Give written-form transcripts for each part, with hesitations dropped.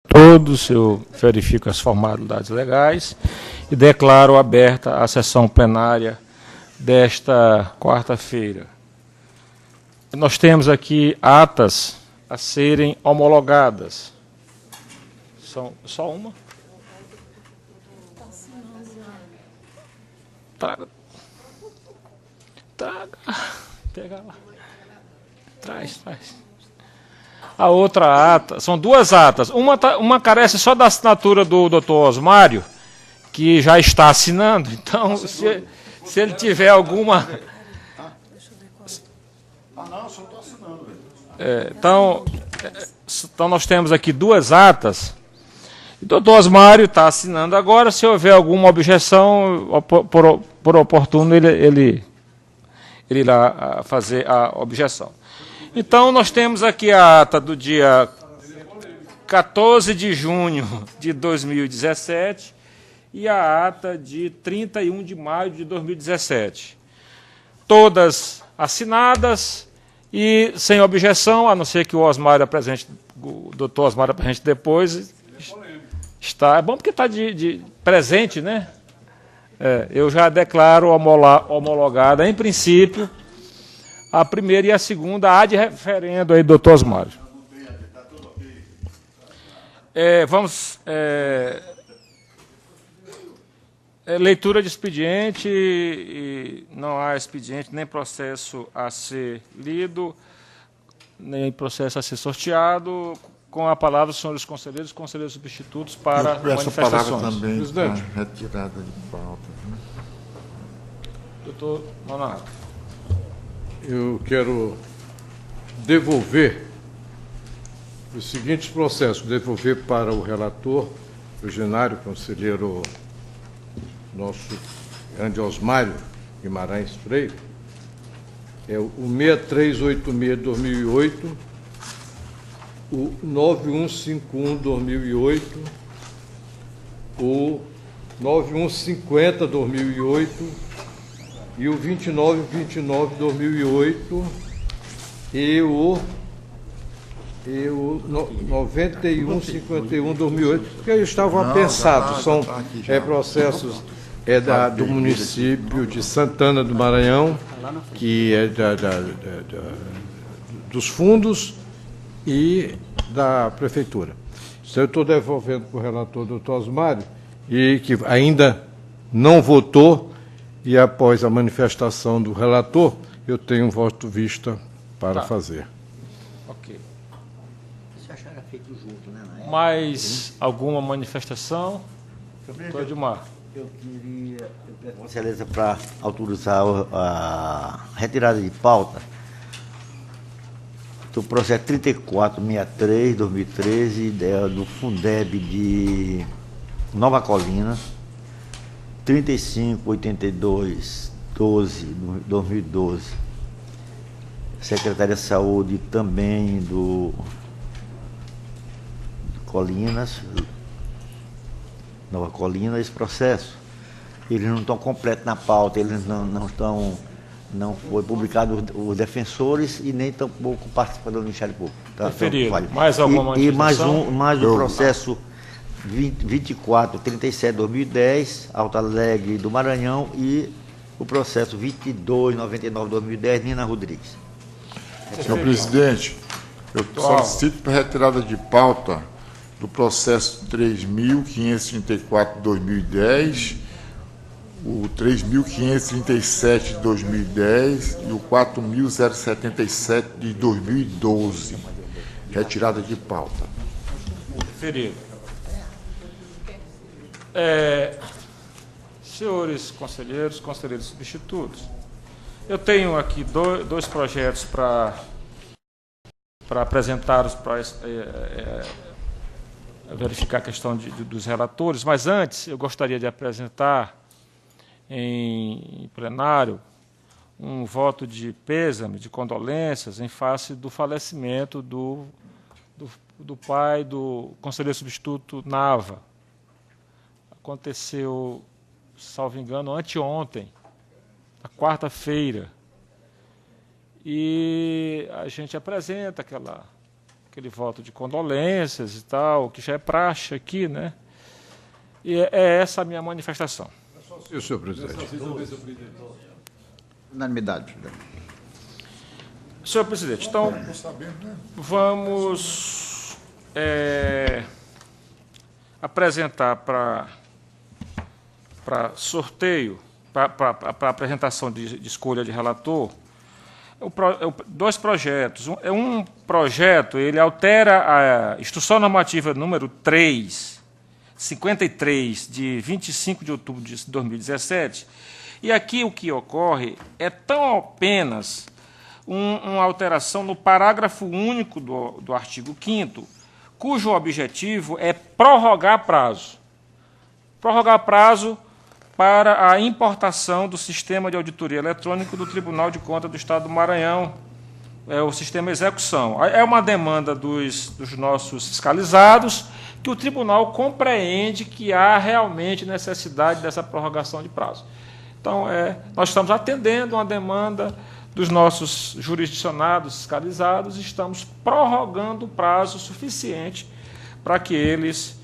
Todos, eu verifico as formalidades legais e declaro aberta a sessão plenária desta quarta-feira. Nós temos aqui atas a serem homologadas. São só uma? Traga. Pega lá. Traz. A outra ata, são duas atas. Uma carece só da assinatura do doutor Osmário, que já está assinando. Então, se ele tiver alguma... não, só estou assinando. Então, nós temos aqui duas atas. O doutor Osmário está assinando agora. Se houver alguma objeção, por oportuno, ele irá fazer a objeção. Então, nós temos aqui a ata do dia 14 de junho de 2017 e a ata de 31 de maio de 2017. Todas assinadas e sem objeção, a não ser que o Osmário apresente, o doutor Osmário apresente depois. É bom porque está de presente, né? Eu já declaro homologada, em princípio, a primeira e a segunda, ad referendo aí, doutor Osmário. Leitura de expediente, e não há expediente, nem processo a ser lido, nem processo a ser sorteado. Com a palavra, os senhores conselheiros substitutos para manifestações. Essa palavra também está retirada de pauta. Doutor Monato. Eu quero devolver os seguintes processos, devolver para o relator, o Eugenário, conselheiro nosso grande Osmário Guimarães Freire, o 6386-2008, o 9151-2008, o 9150-2008 e o 2929-2008 e o 9151-2008, porque eles estavam apensados, são processos do município de Santana do Maranhão, que é dos fundos e da prefeitura. Então, eu estou devolvendo para o relator, doutor Osmário, e que ainda não votou, e após a manifestação do relator, eu tenho um voto vista para fazer. Ok. Você achava feito junto, né? Mais alguma manifestação? Doutor Edmar. Eu peço Vossa Excelência para autorizar a retirada de pauta do processo 3463-2013, do Fundeb de Nova Colina, 3582-2012, Secretaria de Saúde também do Colinas, Nova Colina. Esse processo, eles não estão completos na pauta, eles não foi publicado os defensores e nem tampouco participando do Ministério Público. Tá? Referido. Mais alguma manifestação? E mais um processo 2437-2010, Alto Alegre do Maranhão, e o processo 2299-2010, Nina Rodrigues. Senhor presidente, eu solicito para retirada de pauta do processo 3.534-2010, o 3.537 de 2010 e o 4.077 de 2012. Retirada de pauta. Referido. Senhores conselheiros substitutos, eu tenho aqui dois projetos para apresentá-los, para verificar a questão dos relatores, mas antes eu gostaria de apresentar em plenário um voto de pêsame, de condolências, em face do falecimento do pai do conselheiro substituto Nava. Aconteceu, salvo engano, anteontem, na quarta-feira. E a gente apresenta aquele voto de condolências e tal, que já é praxe aqui, né? E é essa a minha manifestação. Sim, senhor presidente. Unanimidade. Senhor presidente, então vamos apresentar para sorteio, para apresentação de escolha de relator, dois projetos. Um projeto, ele altera a Instrução Normativa número 53, de 25 de outubro de 2017, e aqui o que ocorre é tão apenas uma alteração no parágrafo único do artigo 5º, cujo objetivo é prorrogar prazo. Prorrogar prazo para a importação do sistema de auditoria eletrônico do Tribunal de Contas do Estado do Maranhão, o sistema execução. É uma demanda dos nossos fiscalizados, que o tribunal compreende que há realmente necessidade dessa prorrogação de prazo. Então, nós estamos atendendo uma demanda dos nossos jurisdicionados fiscalizados, estamos prorrogando o prazo suficiente para que eles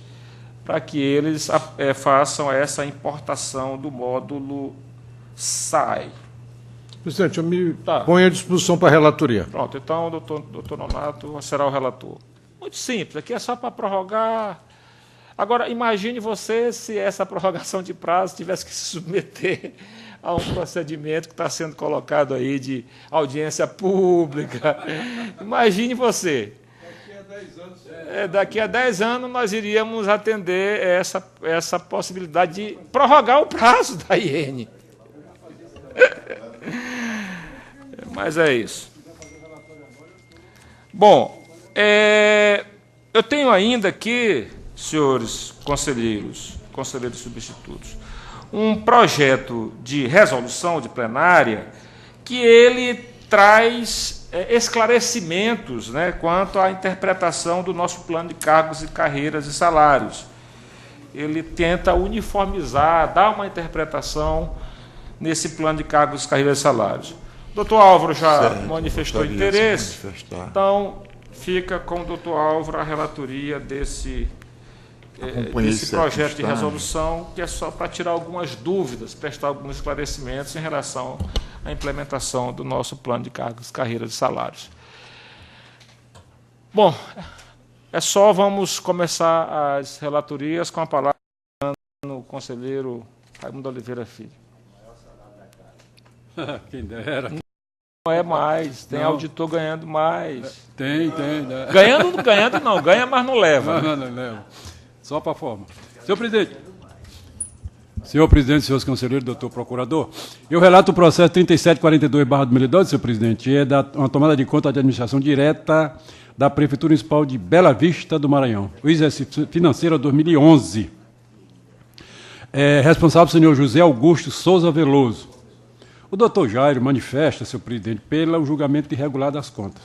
façam essa importação do módulo SAI. Presidente, eu me ponho à disposição para a relatoria. Pronto, então o doutor Nonato será o relator. Muito simples, aqui é só para prorrogar. Agora, imagine você se essa prorrogação de prazo tivesse que se submeter a um procedimento que está sendo colocado aí de audiência pública. Imagine você. Daqui a 10 anos nós iríamos atender essa possibilidade de prorrogar o prazo da IN. Mas é isso. Bom, eu tenho ainda aqui, senhores conselheiros substitutos, um projeto de resolução de plenária que ele traz esclarecimentos, né, quanto à interpretação do nosso plano de cargos e carreiras e salários. Ele tenta uniformizar, dar uma interpretação nesse plano de cargos, carreiras e salários. O doutor Álvaro já manifestou interesse, então fica com o doutor Álvaro a relatoria desse projeto de resolução, que é só para tirar algumas dúvidas, prestar alguns esclarecimentos em relação à implementação do nosso plano de cargos, carreiras e salários. Bom, vamos começar as relatorias com a palavra do conselheiro Raimundo Oliveira Filho. Quem dera. Não é mais, tem auditor ganhando mais. Tem. Ganhando não, ganha, mas não leva. Não leva. Só para a forma. Senhor presidente, senhores conselheiros, doutor procurador, eu relato o processo 3742/2012, senhor presidente, é uma tomada de conta de administração direta da Prefeitura Municipal de Bela Vista do Maranhão, o exercício financeiro 2011. Responsável, senhor José Augusto Souza Veloso. O doutor Jairo manifesta, senhor presidente, pelo julgamento irregular das contas,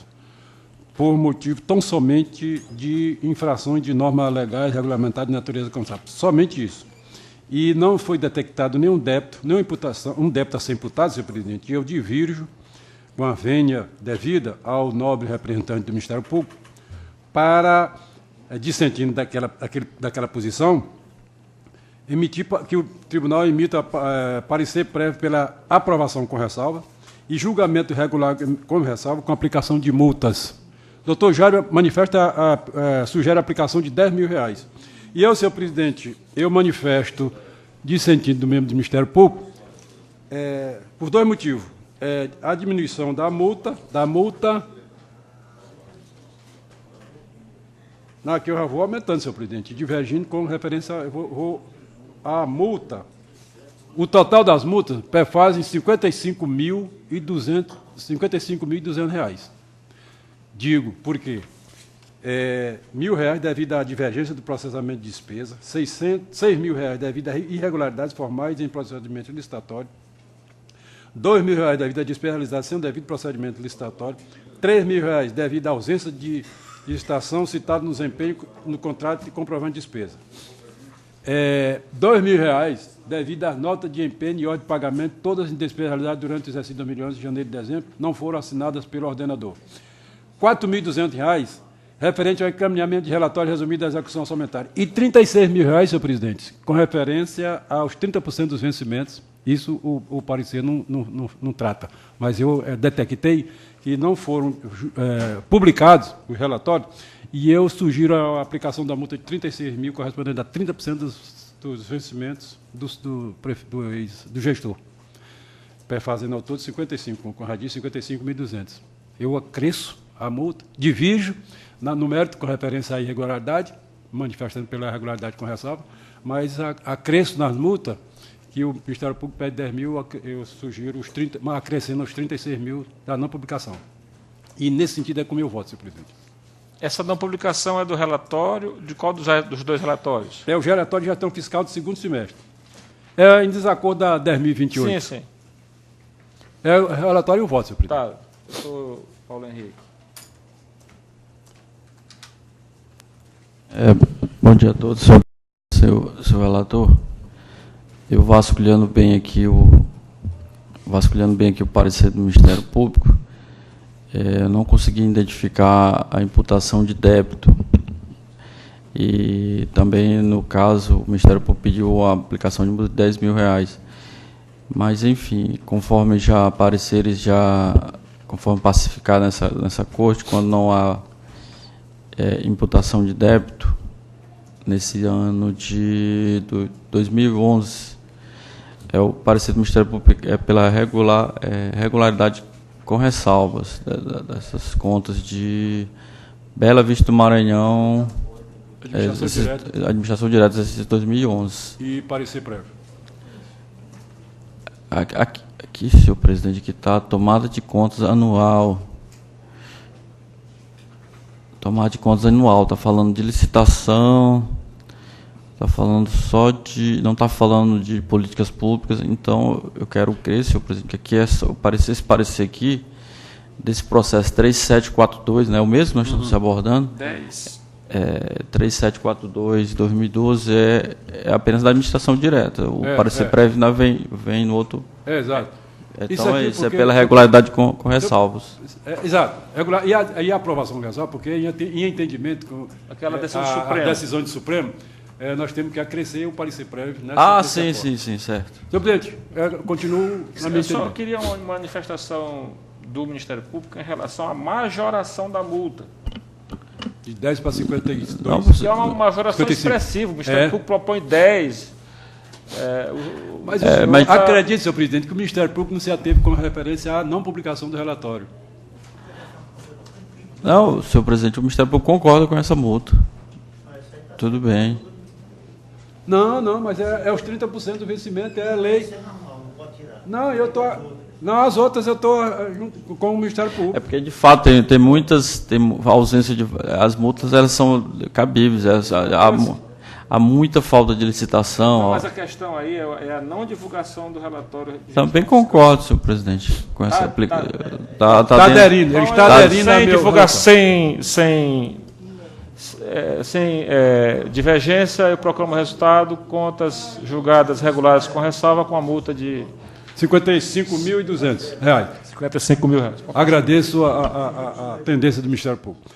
por motivo tão somente de infrações de normas legais regulamentares de natureza contábil. Somente isso. E não foi detectado nenhum débito, nenhuma imputação, um débito a ser imputado, senhor presidente, e eu divirjo, com a vênia devida ao nobre representante do Ministério Público, para, dissentindo daquela posição, que o tribunal emita parecer prévio pela aprovação com ressalva e julgamento irregular com ressalva com aplicação de multas. Doutor Jairo sugere a aplicação de R$10 mil. E eu, senhor presidente, eu manifesto dissentindo do membro do Ministério Público por dois motivos. A diminuição da multa. Aqui eu já vou aumentando, senhor presidente, divergindo com referência à multa. O total das multas perfazem R$ 55.200. Digo, por quê? R$1.000 devido à divergência do processamento de despesa, R$6.000 devido a irregularidades formais em procedimento licitatório, R$2.000 devido a despesa realizada sem o devido procedimento licitatório, R$3.000 devido à ausência de licitação citada no desempenho no contrato de comprovante de despesa. R$2.000 devido às notas de empenho e ordem de pagamento, todas as despesas realizadas durante o exercício de 2011, de janeiro e dezembro, não foram assinadas pelo ordenador. R$4.200 referente ao encaminhamento de relatório resumido da execução orçamentária. E R$ 36 mil, senhor presidente, com referência aos 30% dos vencimentos. Isso o parecer não trata. Mas eu detectei que não foram publicados os relatórios e eu sugiro a aplicação da multa de 36 mil, correspondente a 30% dos vencimentos do gestor. Fazendo ao todo 55, com radício 55.200. Eu acresço a multa, divido no mérito com referência à irregularidade, manifestando pela irregularidade com ressalva, mas acresço nas multas que o Ministério Público pede 10 mil, eu sugiro acrescendo os 36 mil da não publicação. E, nesse sentido, é com o meu voto, senhor presidente. Essa não publicação é do relatório, de qual dos dois relatórios? É o relatório de gestão fiscal do segundo semestre. É em desacordo da 10.028. Sim, sim. É o relatório e o voto, senhor presidente. Tá, doutor Paulo Henrique. Bom dia a todos, seu relator. Eu vasculhando bem aqui o parecer do Ministério Público, não consegui identificar a imputação de débito. E também, no caso, o Ministério Público pediu a aplicação de multa de R$ 10 mil. Mas, enfim, conforme pacificar nessa corte, quando não há imputação de débito, nesse ano de 2011, o parecer do Ministério Público é pela regularidade com ressalvas dessas contas de Bela Vista do Maranhão, administração direta de 2011. E parecer prévio. Aqui, senhor presidente, que está a tomada de contas anual. Tomada de contas anual, está falando de licitação, está falando só de... não está falando de políticas públicas. Então, eu quero crer, senhor presidente, que aqui esse parecer aqui, desse processo 3742, né, o mesmo que nós estamos abordando? 3742 de 2012 é apenas da administração direta. O parecer prévio vem no outro. Exato. Então, isso é pela regularidade com ressalvas. Exato. E a aprovação legal, porque em entendimento com aquela decisão do Supremo. A decisão do Supremo, nós temos que acrescer o parecer prévio. Nessa sim, certo. Senhor presidente, continuo na minha Eu só queria uma manifestação do Ministério Público em relação à majoração da multa. De 10 para 52. Que é uma majoração expressiva. O Ministério Público propõe 10. Mas acredite, senhor presidente, que o Ministério Público não se ateve com referência à não publicação do relatório. Não, senhor presidente, o Ministério Público concorda com essa multa. Tudo bem. Não, mas é os 30% do vencimento, é a lei. Não, as outras eu estou junto com o Ministério Público. É porque, de fato, tem muitas... ausência de... As multas, elas são cabíveis. Há muita falta de licitação. Não, mas a questão aí é a não divulgação do relatório. Também concordo, senhor presidente, com essa aplicação. Está aderindo. Ele está aderindo sem divulgação, sem divergência, eu proclamo o resultado. Contas julgadas regulares com ressalva, com a multa de... R$ 55.200. R$ 55 mil. Agradeço a tendência do Ministério Público.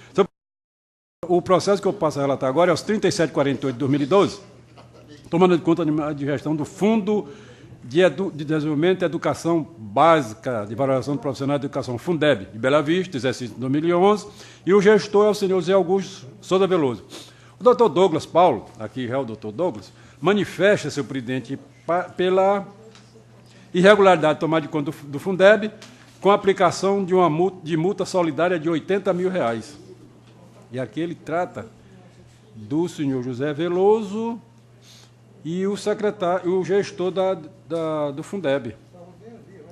O processo que eu passo a relatar agora é os 3748 de 2012, tomando em conta de gestão do Fundo de Desenvolvimento e Educação Básica de Valorização do Profissional de Educação, Fundeb, de Bela Vista, exercício de 2011, e o gestor é o senhor Zé Augusto Souza Veloso. O doutor Douglas Paulo, aqui é o doutor Douglas, manifesta, senhor presidente, pela irregularidade de tomada de conta do Fundeb, com a aplicação de uma multa solidária de R$ 80 mil. E aqui ele trata do senhor José Veloso e o secretário, o gestor do Fundeb.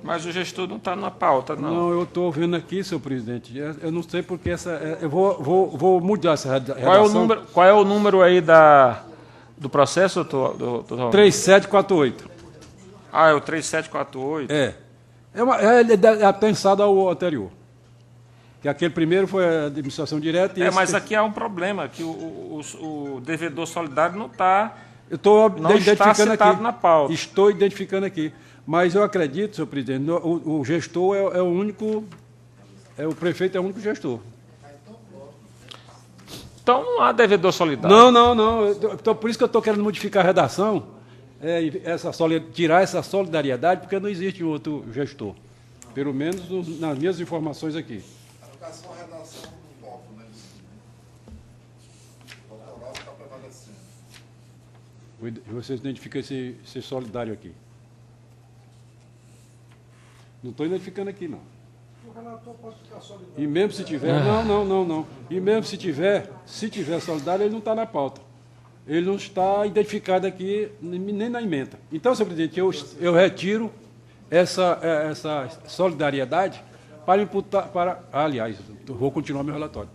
Mas o gestor não está na pauta, não. Não, eu estou vendo aqui, senhor presidente. Eu não sei porque eu vou mudar essa redação. Qual é o número aí do processo, doutor? 3748. É o 3748? É pensado ao anterior. Que aquele primeiro foi a administração direta. Mas aqui há um problema, que o devedor solidário não está citado na pauta. Estou identificando aqui. Mas eu acredito, senhor presidente, o gestor é o único, o prefeito é o único gestor. Então não há devedor solidário. Não. Então, por isso que eu estou querendo modificar a redação, tirar essa solidariedade, porque não existe um outro gestor. Pelo menos nas minhas informações aqui. A educação, a redação do voto, né? O doutorado está prevalecendo. Vocês identificam esse solidário aqui. Não estou identificando aqui, não. O relator pode ficar solidário. E mesmo se tiver... Não. E mesmo se tiver solidário, ele não está na pauta. Ele não está identificado aqui, nem na emenda. Então, senhor presidente, eu retiro essa solidariedade para imputar... aliás, eu vou continuar meu relatório.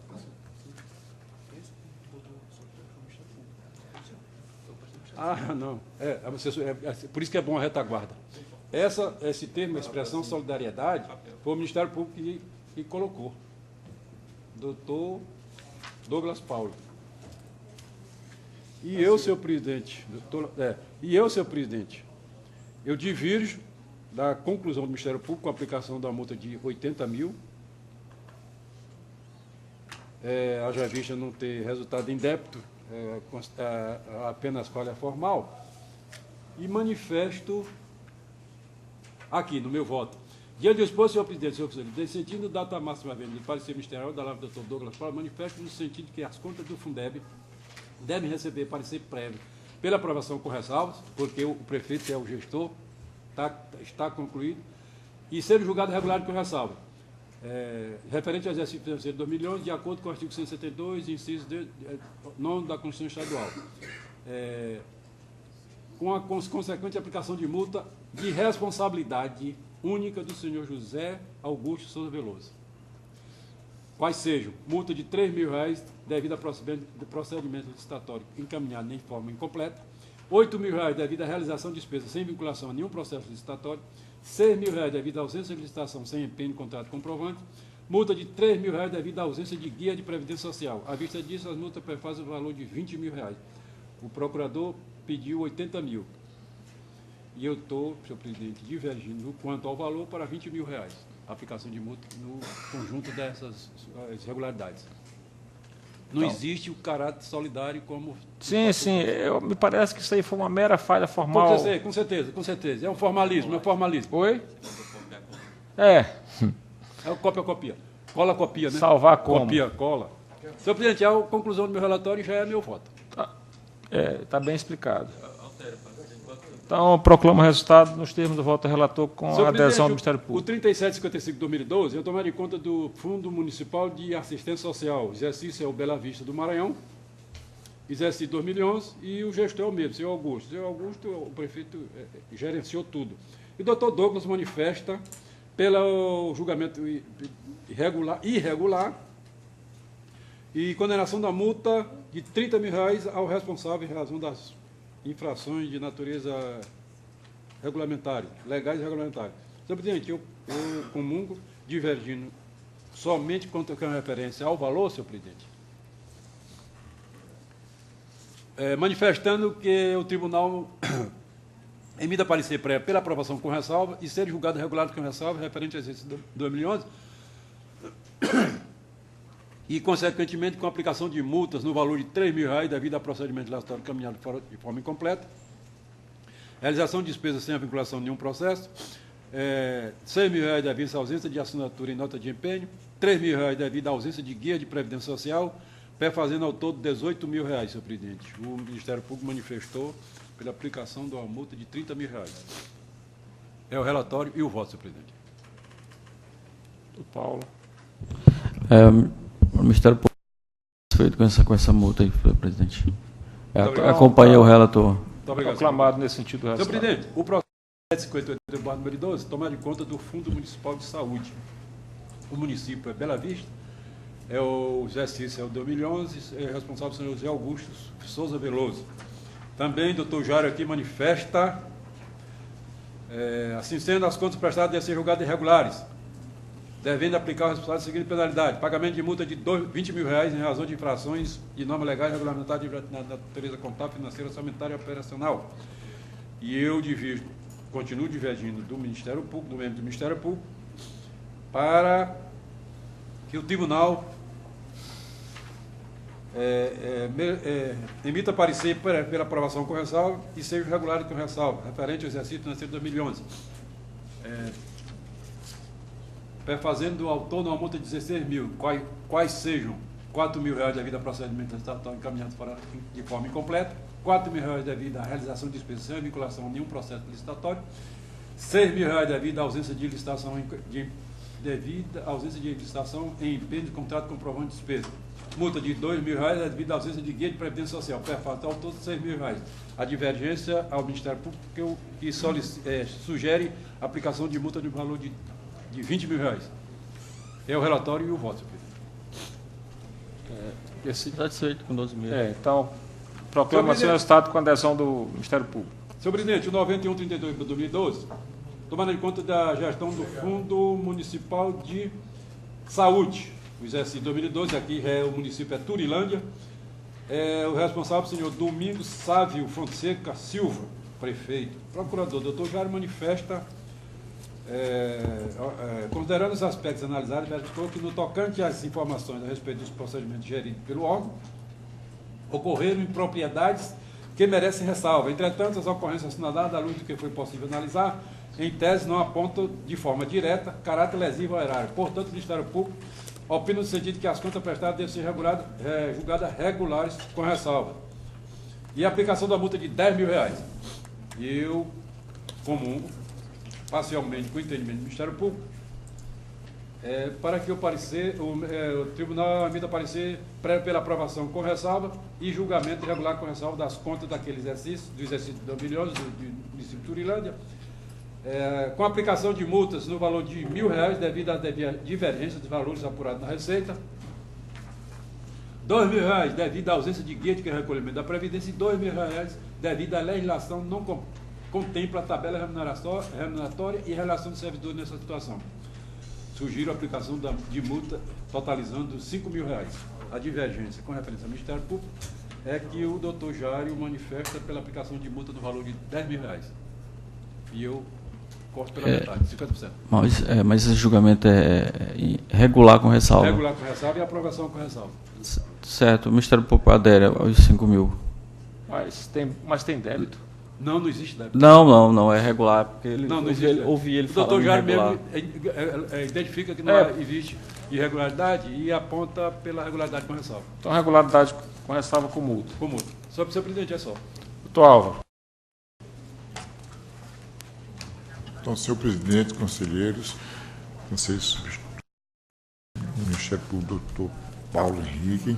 Não. Por isso que é bom a retaguarda. Esse termo, a expressão solidariedade, foi o Ministério Público que colocou. Doutor Douglas Paulo. E eu, senhor presidente, eu divirjo da conclusão do Ministério Público com a aplicação da multa de 80 mil, haja vista não ter resultado em débito, apenas falha formal, e manifesto aqui, no meu voto. Diante do exposto, senhor presidente, sentindo data máxima de parecer ministerial da Lava do Dr. Douglas Paulo, manifesto no sentido que as contas do Fundeb devem receber parecer prévio pela aprovação com ressalvas, porque o prefeito é o gestor, está concluído, e ser julgado regular com ressalva. Referente ao exercício financeiro de 2 milhões, de acordo com o artigo 162, inciso 9 da Constituição Estadual. Com a consequente aplicação de multa de responsabilidade única do senhor José Augusto Souza Veloso. Quais sejam: multa de R$ 3.000 devido a procedimento licitatório encaminhado em forma incompleta, R$ 8.000 devido à realização de despesas sem vinculação a nenhum processo licitatório, R$ 6.000 devido à ausência de licitação sem empenho de contrato comprovante, multa de R$ 3.000 devido à ausência de guia de previdência social. À vista disso, as multas perfazem o valor de R$ 20.000. O procurador pediu 80 mil. E eu estou, senhor presidente, divergindo quanto ao valor para R$ 20.000. A aplicação de multa no conjunto dessas irregularidades. Não existe o caráter solidário como... Sim. Me parece que isso aí foi uma mera falha formal. Com certeza. É um formalismo, Oi? É o cópia. Cola, copia, né? Salvar como? Copia, cola. Senhor presidente, a conclusão do meu relatório já é meu voto. Está bem explicado. Então, proclamo o resultado nos termos do voto do relator com a adesão do Ministério Público. O 3755 de 2012, eu tomei em conta do Fundo Municipal de Assistência Social. O exercício é o Bela Vista do Maranhão, exercício 2011, e o gestor é o mesmo, senhor Augusto. Senhor Augusto, o prefeito gerenciou tudo. E o doutor Douglas manifesta pelo julgamento irregular e condenação da multa de R$ 30.000 ao responsável em razão das infrações de natureza regulamentar, legais e regulamentares. Senhor presidente, eu comungo, divergindo somente quanto à referência ao valor, senhor presidente, manifestando que o tribunal emita parecer prévio pela aprovação com ressalva e ser julgado regular com ressalva referente ao exercício de 2011 e, consequentemente, com a aplicação de multas no valor de R$ 3.000 devido a procedimento legislatório caminhado de forma incompleta, realização de despesas sem a vinculação de nenhum processo, R$ 6.000 devido à ausência de assinatura em nota de empenho, R$ 3.000 devido à ausência de guia de previdência social, perfazendo ao todo R$ 18.000, senhor presidente. O Ministério Público manifestou pela aplicação de uma multa de R$ 30.000. É o relatório e o voto, senhor presidente. Do Paulo. O Ministério Público feito com essa multa aí, presidente. Acompanhei o relator. Muito obrigado. Proclamado nesse sentido. Senhor presidente, o processo 758 número 12 tomado em conta do Fundo Municipal de Saúde. O município é Bela Vista, o exercício é o 2011, é responsável o senhor José Augusto Souza Veloso. Também o doutor Jário aqui manifesta, assim sendo, as contas prestadas devem ser julgadas irregulares, devendo aplicar o responsável a seguinte penalidade: pagamento de multa de R$ 20.000 em razão de infrações de normas legais regulamentares na natureza contábil, financeira, orçamentária e operacional. E eu continuo divergindo do Ministério Público, do membro do Ministério Público, para que o tribunal emita parecer pela aprovação com ressalva e seja regulado com ressalva, referente ao exercício financeiro de 2011. Perfazendo o autor numa multa de 16 mil, quais sejam 4 mil reais devido a procedimento estatal encaminhado de forma incompleta, 4 mil reais devido à realização de despesas sem vinculação a nenhum processo licitatório, 6 mil reais devido à ausência de licitação em empenho de contrato comprovando despesa. Multa de 2 mil reais devido à ausência de guia de previdência social. Perfaz ao todo 6 mil reais. A divergência ao Ministério Público que sugere a aplicação de multa de valor de 20 mil reais. É o relatório e o voto, senhor presidente. Satisfeito com 12 mil. Então, proclamação do Estado com adesão do Ministério Público. Senhor presidente, o 9132 de 2012, tomando em conta da gestão do Fundo Municipal de Saúde, o exercício de 2012, aqui o município é Turilândia, o responsável, senhor Domingos Sávio Fonseca Silva, prefeito. Procurador, doutor Jair manifesta, considerando os aspectos analisados, verificou que no tocante às informações a respeito dos procedimentos geridos pelo órgão, ocorreram impropriedades que merecem ressalva. Entretanto, as ocorrências assinaladas, à luz do que foi possível analisar, em tese não apontam de forma direta caráter lesivo ao erário. Portanto, o Ministério Público opina no sentido que as contas prestadas devem ser julgadas regulares com ressalva. E a aplicação da multa de 10 mil reais. Eu comungo parcialmente com o entendimento do Ministério Público, para que o Tribunal emita parecer pela aprovação com ressalva e julgamento irregular com ressalva das contas daquele exercício, do exercício de 2011, do município de Turilândia, com aplicação de multas no valor de R$1.000 devido à divergência de valores apurados na Receita, R$2.000 devido à ausência de guia de recolhimento da Previdência e R$2.000 devido à legislação não contempla a tabela remuneratória e relação de servidores nessa situação. Sugiro a aplicação de multa totalizando R$5.000. A divergência com referência ao Ministério Público é que o doutor Jário manifesta pela aplicação de multa no valor de R$10.000. E eu corto pela metade, 50%. Mas esse julgamento é regular com ressalva? Regular com ressalva e aprovação com ressalva. Certo. O Ministério Público adere aos 5 mil. Mas tem débito? Não existe débito. Não, é regular, porque ouvi ele falando. O doutor Jário mesmo identifica que não existe irregularidade e aponta pela regularidade com ressalva. Então, regularidade com ressalva com multa. Com multa. Senhor presidente, é só. Doutor Álvaro. Então, senhor presidente, conselheiros, conselheiro substituto do Ministério Público, doutor Paulo Henrique,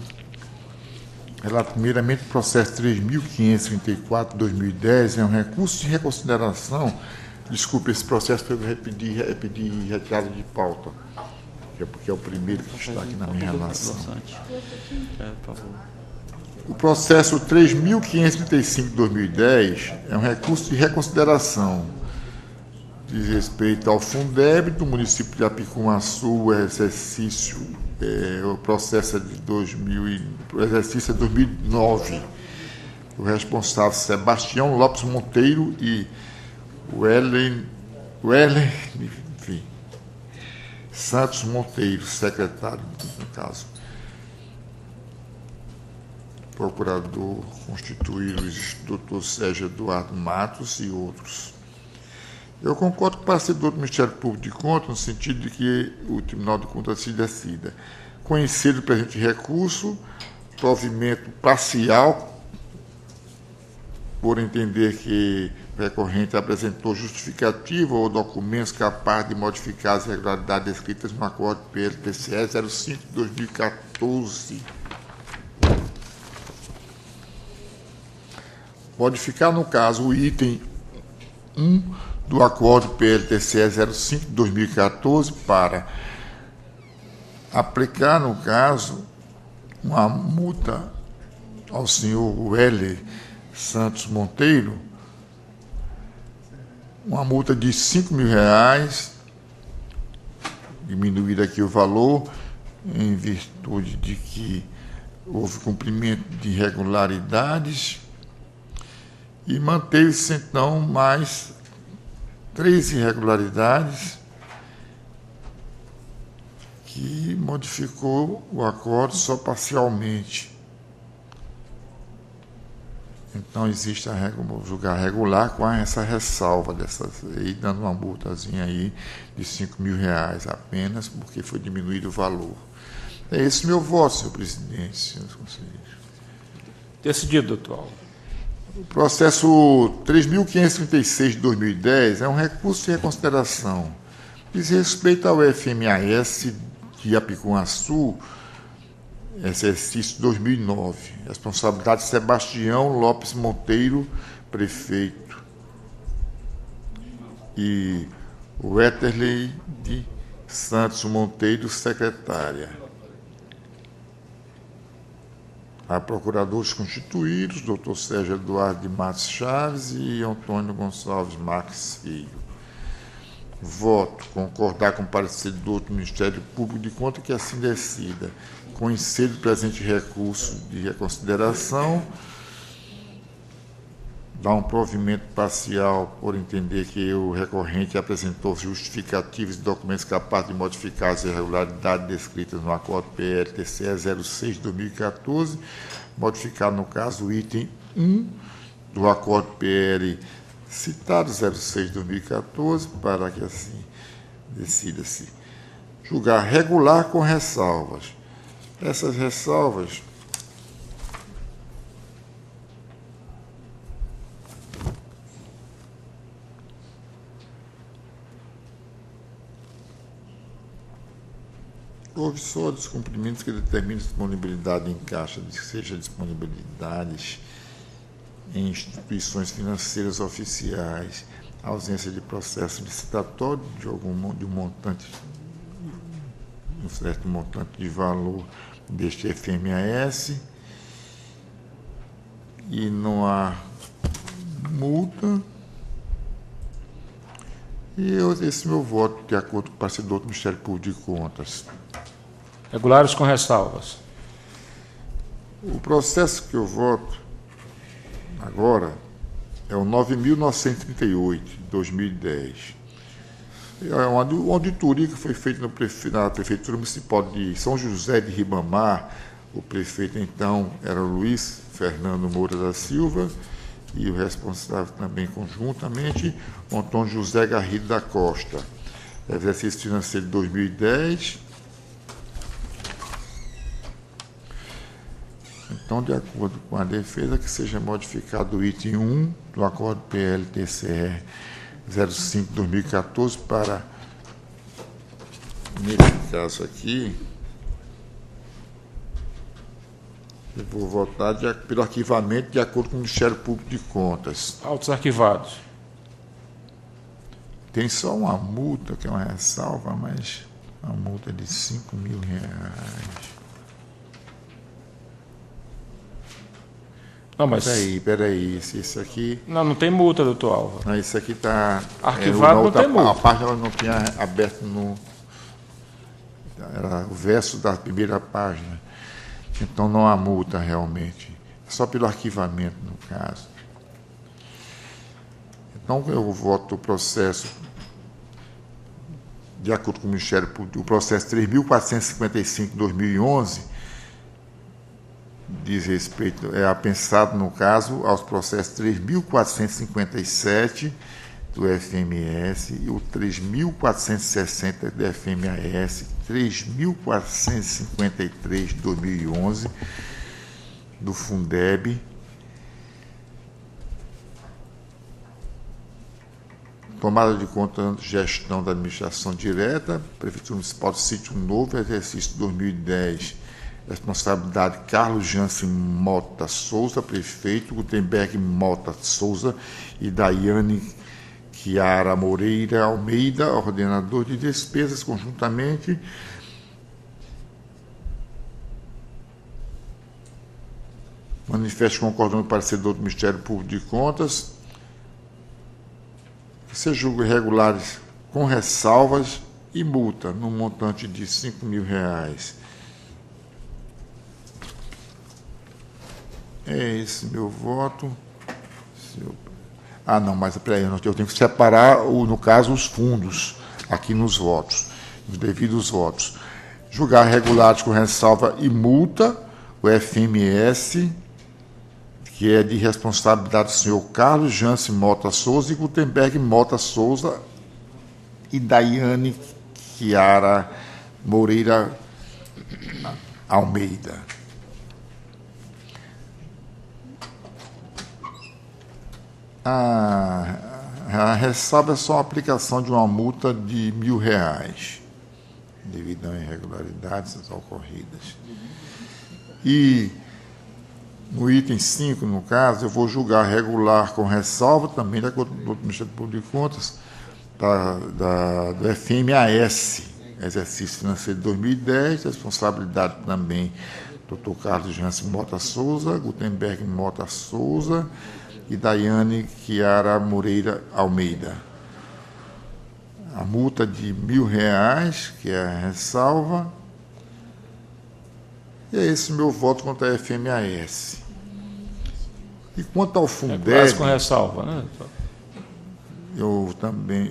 relato primeiramente o processo 3.534/2010, é um recurso de reconsideração. Desculpe, esse processo foi pedir retirada de pauta, porque é o primeiro que está aqui na minha relação. Por favor. O processo 3.535/2010 é um recurso de reconsideração. Diz respeito ao Fundeb do município de Apicumaçu, o processo de o exercício é 2009. O responsável Sebastião Lopes Monteiro e Santos Monteiro, secretário, no caso. Procurador constituído o doutor Sérgio Eduardo Matos e outros. Eu concordo com o parecer do Ministério Público de Contas, no sentido de que o Tribunal de Contas se decida. Conhecer o presente recurso, provimento parcial, por entender que o recorrente apresentou justificativa ou documentos capazes de modificar as irregularidades descritas no acordo PLTCE 05/2014. Modificar, no caso, o item 1 do acordo PLTCE 05/2014 para aplicar, no caso, uma multa ao senhor Weller Santos Monteiro, uma multa de R$5.000, diminuir aqui o valor, em virtude de que houve cumprimento de irregularidades, e manteve-se, então, mais 3 irregularidades que modificou o acordo só parcialmente. Então existe julgar regular com essa ressalva dessa aí, dando uma multazinha aí de R$5.000 apenas, porque foi diminuído o valor. É esse meu voto, senhor presidente, senhores conselheiros. Decidido, doutor Álvaro. O processo 3.536 de 2010 é um recurso de reconsideração. Diz respeito ao FMAS de Apicuaçu, exercício 2009. Responsabilidade de Sebastião Lopes Monteiro, prefeito. E o Wetterley de Santos Monteiro, secretária. Há procuradores constituídos, doutor Sérgio Eduardo de Matos Chaves e Antônio Gonçalves Marques Filho. Voto. Concordar com o parecer do outro Ministério Público de conta que assim decida. Conhecer o presente recurso de reconsideração, dar um provimento parcial por entender que o recorrente apresentou justificativos e documentos capazes de modificar as irregularidades descritas no acordo PL-TCE 06 de 2014, modificar, no caso, o item 1 do acordo PL citado 06 de 2014, para que assim decida-se. Julgar regular com ressalvas. Essas ressalvas houve só descumprimentos que determinam disponibilidade em caixa, seja disponibilidades em instituições financeiras oficiais, ausência de processo licitatório de um montante, um certo montante de valor deste FMAS, e não há multa. E esse meu voto, de acordo com o parecer do outro Ministério Público de Contas. Regulares com ressalvas. O processo que eu voto agora é o 9.938, de 2010. É uma auditoria que foi feita na Prefeitura Municipal de São José de Ribamar. O prefeito, então, era o Luiz Fernando Moura da Silva, e o responsável também conjuntamente, o Antônio José Garrido da Costa. Exercício financeiro de 2010. Então, de acordo com a defesa, que seja modificado o item 1 do acordo PL-TCE 05 de 2014 para, nesse caso aqui, eu vou votar pelo arquivamento de acordo com o Ministério Público de Contas. Autos arquivados. Tem só uma multa, que é uma ressalva, mas uma multa de R$5.000. Não, mas... Peraí, esse aqui... Não tem multa, doutor Álvaro. Não, isso aqui está... Arquivado não tem multa. A página não tinha aberto no... Era o verso da primeira página. Então não há multa realmente. É só pelo arquivamento, no caso. Então eu voto o processo, de acordo com o Ministério Público, o processo 3.455 de 2011, diz respeito, é apensado, no caso, aos processos 3.457 do FMS e o 3.460 do FMAS, 3.453 de 2011 do Fundeb, tomada de conta de gestão da administração direta, Prefeitura Municipal de Sítio Novo, exercício 2010, responsabilidade Carlos Jansen Mota Souza, prefeito, Gutenberg Mota Souza e Daiane Chiara Moreira Almeida, ordenador de despesas, conjuntamente. Manifesto concordando com o parecer do Ministério Público de Contas, que sejam irregulares com ressalvas e multa no montante de R$5.000. É esse meu voto. Ah, não, mas peraí, eu tenho que separar, no caso, os fundos aqui nos votos, nos devidos votos. Julgar regulares com ressalva e multa, o FMS, que é de responsabilidade do senhor Carlos Jansen Mota Souza e Gutenberg Mota Souza e Daiane Chiara Moreira Almeida. A ressalva é só a aplicação de uma multa de R$ 1.000, devido a irregularidades ocorridas. E no item 5, no caso, eu vou julgar regular com ressalva também, de acordo com o Ministério Público de Contas, do FMAS, exercício financeiro de 2010, responsabilidade também do Dr. Carlos Jansen Mota Souza, Gutenberg Mota Souza e Daiane Chiara Moreira Almeida. A multa de R$ 1.000, que é a ressalva. E é esse meu voto contra a FMAS. E quanto ao Fundeb, com ressalva, né? eu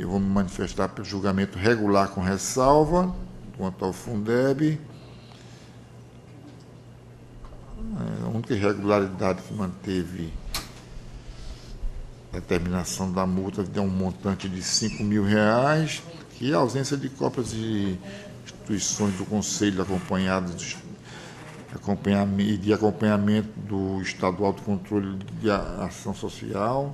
vou me manifestar pelo julgamento regular com ressalva. Quanto ao Fundeb, a única irregularidade que manteve a determinação da multa deu um montante de R$ 5.000, que é a ausência de cópias de instituições do Conselho de acompanhamento do Estadual do Controle de Ação Social.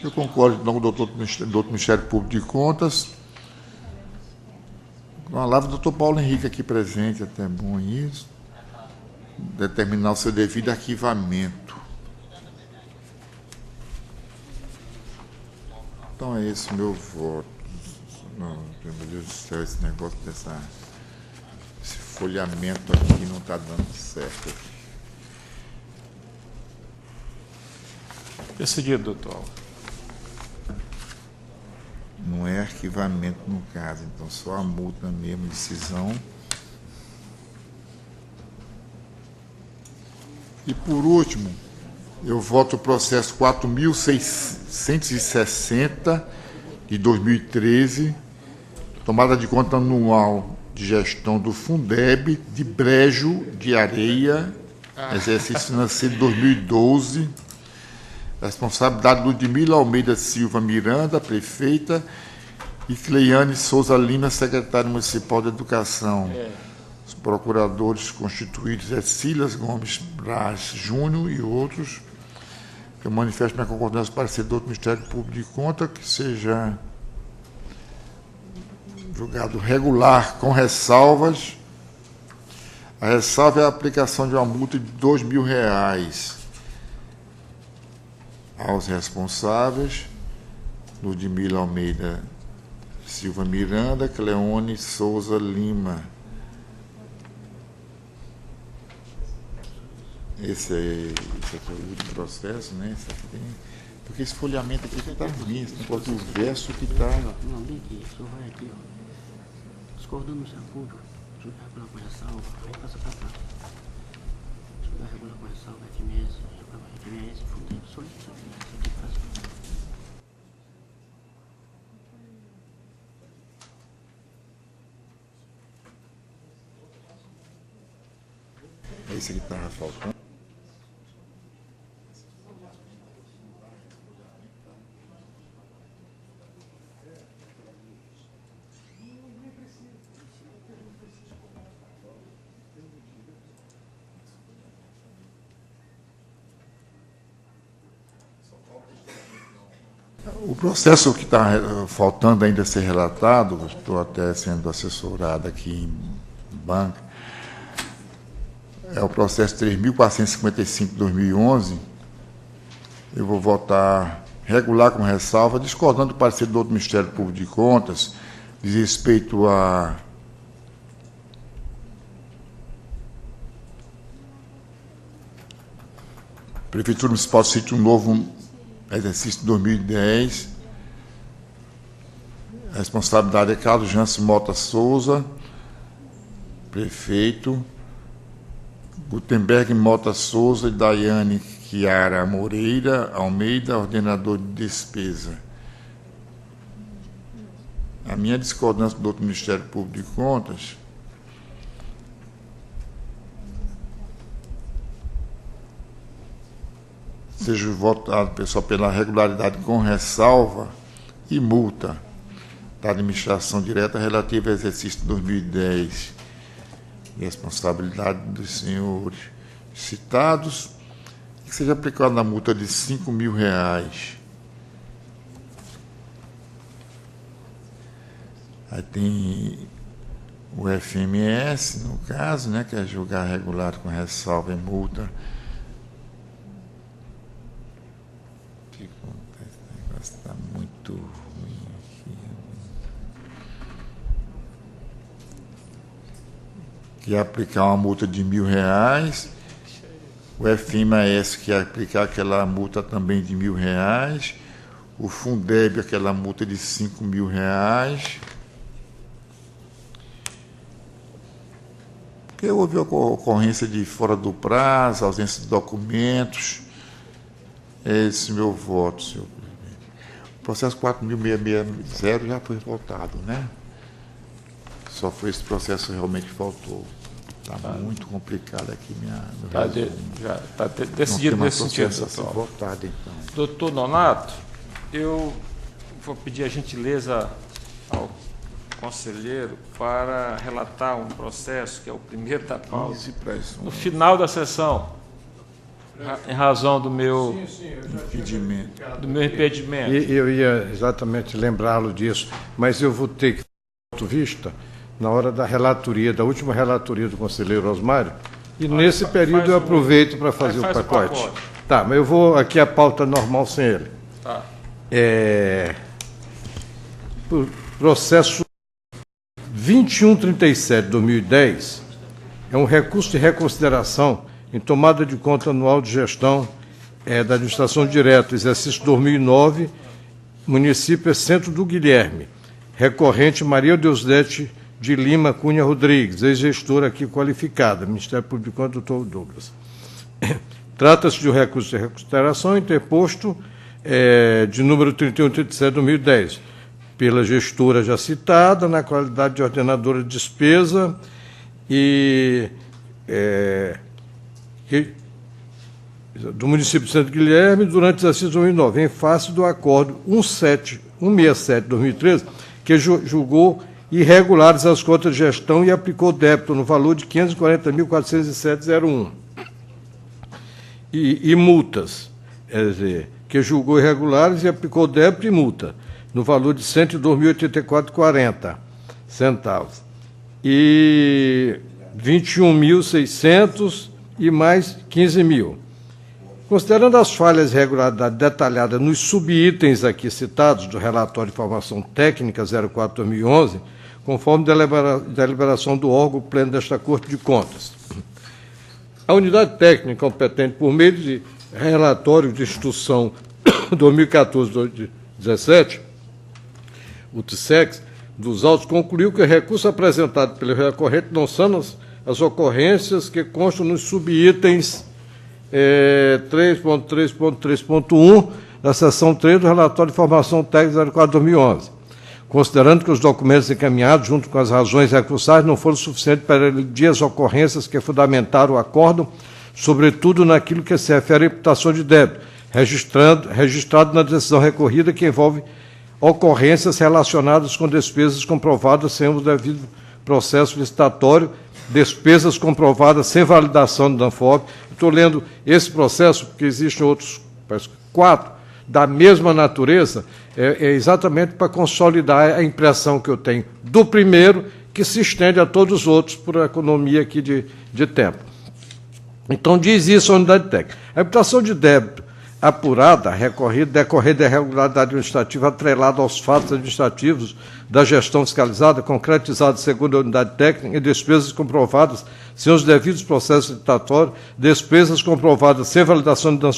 Eu concordo então, com o doutor Ministério Público de Contas. Com a palavra do doutor Paulo Henrique aqui presente, até bom isso. Determinar o seu devido arquivamento. Então é esse o meu voto. Não, meu Deus do céu, esse negócio esse folhamento aqui não está dando certo. Decidido, doutor. Não é arquivamento no caso, então só a multa mesmo, decisão. E, por último, eu voto o processo 4.660 de 2013, tomada de conta anual de gestão do Fundeb de Brejo de Areia, exercício financeiro de 2012, responsabilidade Ludmila Almeida Silva Miranda, prefeita, e Cleiane Souza Lima, secretária municipal de Educação. Os procuradores constituídos é Silas Gomes Braz Júnior e outros. Eu manifesto minha concordância para ser do outro Ministério Público de Contas, que seja julgado regular com ressalvas. A ressalva é a aplicação de uma multa de R$ 2.000 aos responsáveis: Ludmila Almeida Silva Miranda, Cleone Souza Lima. Esse aqui é o último processo, né? Esse aqui tem, porque esse folhamento aqui está ruim, esse negócio do verso que está. Não, vem aqui, o senhor vai aqui, ó. Discordando no seu público, julgar regular com ressalva, aí passa para cá. Julgar regular com ressalva, FMS, Fundeb, só isso aqui que faz. É esse que estava faltando. O processo que está faltando ainda ser relatado, estou até sendo assessorado aqui em banca, é o processo 3.455 de 2011. Eu vou votar regular com ressalva, discordando do parecer do outro Ministério Público de Contas, diz respeito a Prefeitura Municipal de Sítio Novo, exercício de 2010. A responsabilidade é Carlos Jansen Mota Souza, prefeito. Gutenberg Mota Souza e Daiane Chiara Moreira Almeida, ordenador de despesa. A minha discordância do outro Ministério Público de Contas seja votado, pessoal, pela regularidade com ressalva e multa da administração direta relativa ao exercício de 2010, responsabilidade dos senhores citados, que seja aplicada na multa de R$5.000. Aí tem o FMS, no caso, né, que é julgar regular com ressalva e multa. O negócio está muito ruim aqui. Que é aplicar uma multa de R$1.000. O FMS, que é aplicar aquela multa também de R$1.000. O Fundeb, aquela multa de R$5.000. Porque houve ocorrência de fora do prazo, ausência de documentos. É esse meu voto, senhor presidente. O processo 4.660 já foi votado, né? Só foi esse processo que realmente faltou. Está muito complicado aqui já está decidido nesse sentido, doutor. Votado, então. Doutor Nonato, eu vou pedir a gentileza ao conselheiro para relatar um processo, que é o primeiro da pauta, no final da sessão, em razão do meu impedimento. E eu ia exatamente lembrá-lo disso, mas eu vou ter que ponto de vista na hora da relatoria, da última relatoria do conselheiro Osmário, e nesse período eu aproveito para fazer o pacote. Tá, mas eu vou aqui a pauta normal sem ele. Tá. Processo 2137/2010 é um recurso de reconsideração em tomada de conta anual de gestão da administração direta, exercício 2009, município Centro do Guilherme, recorrente Maria Deusdete de Lima Cunha Rodrigues, ex-gestora aqui qualificada, Ministério Público, doutor Douglas. Trata-se de um recurso de reconsideração interposto de número 3137/2010, pela gestora já citada, na qualidade de ordenadora de despesa do município de Santo Guilherme durante o exercício 2009, em face do acordo 167/2013, que julgou irregulares as contas de gestão e aplicou débito no valor de R$ 540.407,01. E multas, quer dizer, que julgou irregulares e aplicou débito e multa no valor de R$ 102.084,40 e 21.600 e mais 15.000. Considerando as falhas e irregularidades detalhadas nos subitens aqui citados do relatório de informação técnica 04/2011, conforme deliberação do órgão pleno desta Corte de Contas, a unidade técnica competente, por meio de relatório de instrução 2014-17, o TSEX, dos autos, concluiu que o recurso apresentado pelo recorrente não são as ocorrências que constam nos subitens 3.3.3.1 da seção 3 do relatório de informação técnica 04/2011, considerando que os documentos encaminhados, junto com as razões recursáveis, não foram suficientes para eludir as ocorrências que fundamentaram o acórdão, sobretudo naquilo que se refere à imputação de débito, registrado na decisão recorrida, que envolve ocorrências relacionadas com despesas comprovadas sem o devido processo licitatório, despesas comprovadas sem validação do DANFOP. Estou lendo esse processo porque existem outros, parece, 4, da mesma natureza, exatamente para consolidar a impressão que eu tenho do primeiro, que se estende a todos os outros por economia aqui de tempo. Então, diz isso a unidade técnica. A imputação de débito apurada, decorrer da irregularidade administrativa atrelada aos fatos administrativos da gestão fiscalizada, concretizada segundo a unidade técnica, e despesas comprovadas sem os devidos processos licitatórios, despesas comprovadas sem validação do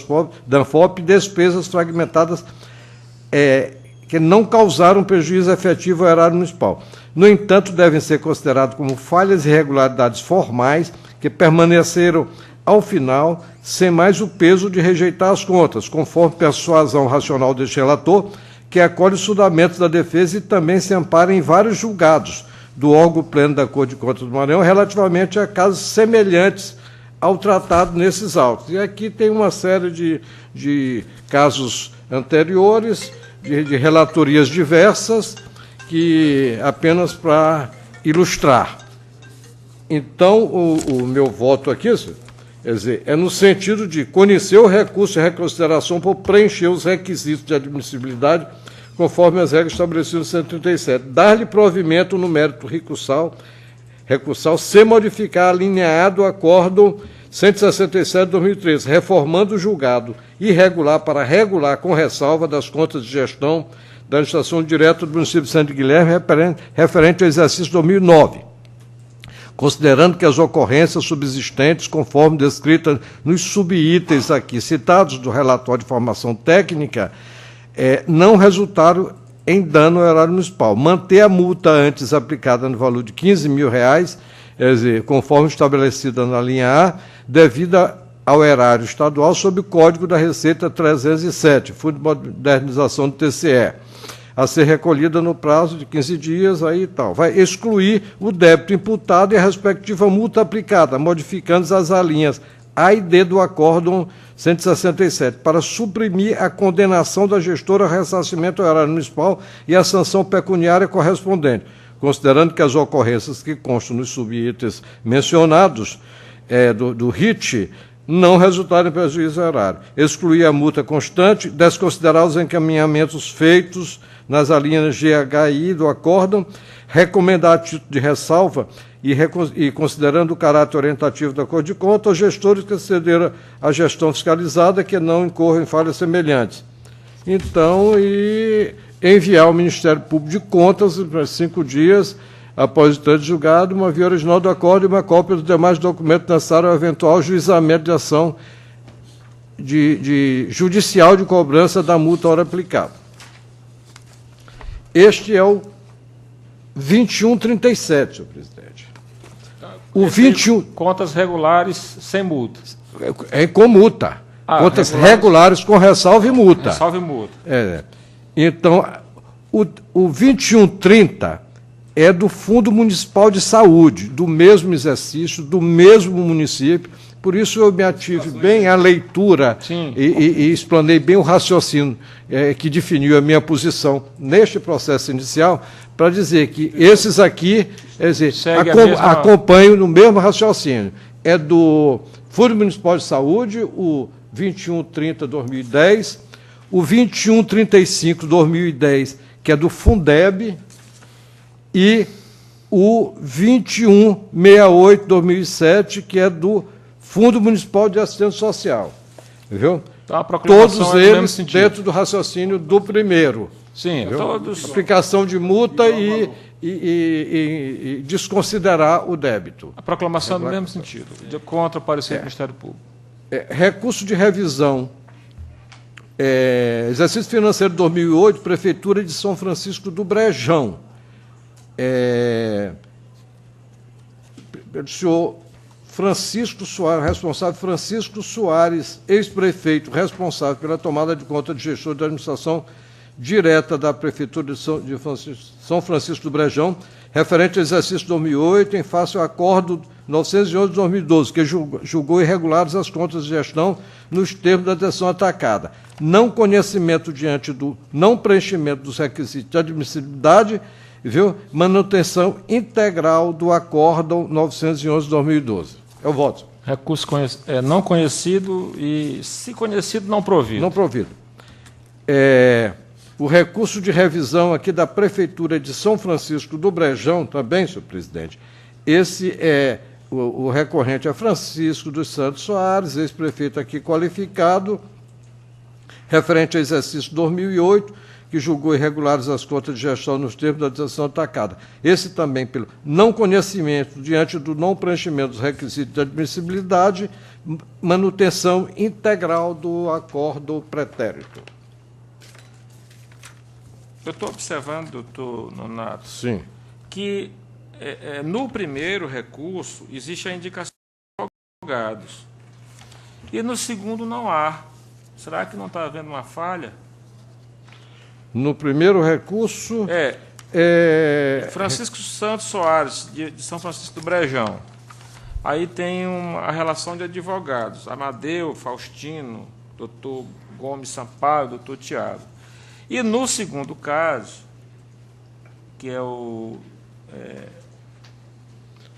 DANFOP, despesas fragmentadas que não causaram prejuízo efetivo ao erário municipal. No entanto, devem ser considerados como falhas e irregularidades formais que permaneceram ao final, sem mais o peso de rejeitar as contas, conforme persuasão racional deste relator, que acolhe os fundamentos da defesa e também se ampara em vários julgados do órgão pleno da Corte de Contas do Maranhão relativamente a casos semelhantes ao tratado nesses autos. E aqui tem uma série de casos anteriores, de relatorias diversas, que apenas para ilustrar. Então, o meu voto aqui, senhor, quer dizer, é no sentido de conhecer o recurso de reconsideração por preencher os requisitos de admissibilidade conforme as regras estabelecidas no 137, dar-lhe provimento no mérito recursal, se modificar alineado o acórdão 167 de 2013, reformando o julgado irregular para regular com ressalva das contas de gestão da administração direta do município de Santo Guilherme referente ao exercício 2009, considerando que as ocorrências subsistentes, conforme descritas nos subitens aqui citados do relatório de formação técnica, não resultaram em dano ao erário municipal. Manter a multa antes aplicada no valor de R$ 15.000, quer dizer, conforme estabelecida na linha A, devida ao erário estadual sob o Código da Receita 307, Fundo de Modernização do TCE, a ser recolhida no prazo de 15 dias, aí tal. Vai excluir o débito imputado e a respectiva multa aplicada, modificando as alíneas A e D do acórdão 167, para suprimir a condenação da gestora ao ressarcimento ao erário municipal e a sanção pecuniária correspondente, considerando que as ocorrências que constam nos subitens mencionados do RIT não resultaram em prejuízo ao erário. Excluir a multa constante, desconsiderar os encaminhamentos feitos nas alíneas G, H e I do acórdão, recomendar a título de ressalva e considerando o caráter orientativo da Corte de Contas, aos gestores que excederam a gestão fiscalizada que não incorram em falhas semelhantes. Então, e enviar ao Ministério Público de Contas, por 5 dias, após o trânsito julgado, uma via original do acórdão e uma cópia dos demais documentos necessários ao eventual juizamento de ação judicial de cobrança da multa hora aplicada. Este é o 2137, senhor presidente. O 21... Contas regulares sem multas. Com multa. Contas regulares com ressalva e multa. Ressalva e multa. Então, o 2130 é do Fundo Municipal de Saúde, do mesmo exercício, do mesmo município. Por isso eu me ative bem à leitura e explanei bem o raciocínio que definiu a minha posição neste processo inicial, para dizer que esses aqui, quer dizer, acompanham no mesmo raciocínio. É do Fundo Municipal de Saúde, o 2130-2010, o 2135-2010, que é do Fundeb, e o 2168-2007, que é do Fundo Municipal de Assistência Social. Viu? Então, todos eles dentro do raciocínio do primeiro. Sim, todos. Aplicação de multa e desconsiderar o débito. A proclamação é no mesmo sentido, de contra o parecer do Ministério Público. Recurso de revisão. Exercício financeiro de 2008, Prefeitura de São Francisco do Brejão. O senhor Francisco Soares, responsável, Francisco Soares, ex-prefeito, responsável pela tomada de conta de gestor da administração direta da Prefeitura de São Francisco do Brejão, referente ao exercício 2008, em face ao acordo 911 de 2012, que julgou irregulares as contas de gestão nos termos da decisão atacada. Não conhecimento diante do não preenchimento dos requisitos de admissibilidade, manutenção integral do acórdão 911 de 2012. Eu voto. Recurso não conhecido e, se conhecido, não provido. Não provido. O recurso de revisão aqui da Prefeitura de São Francisco do Brejão, também, senhor presidente, esse é o recorrente é Francisco dos Santos Soares, ex-prefeito aqui qualificado, referente ao exercício 2008, que julgou irregulares as contas de gestão nos termos da decisão atacada. Esse também pelo não conhecimento diante do não preenchimento dos requisitos de admissibilidade, manutenção integral do acordo pretérito. Eu estou observando, doutor Nonato, sim, que no primeiro recurso existe a indicação de advogados e no segundo não há. Será que não está havendo uma falha? No primeiro recurso... Francisco Santos Soares, de São Francisco do Brejão. Aí tem a relação de advogados, Amadeu, Faustino, doutor Gomes Sampaio, doutor Tiago. E no segundo caso, que é o...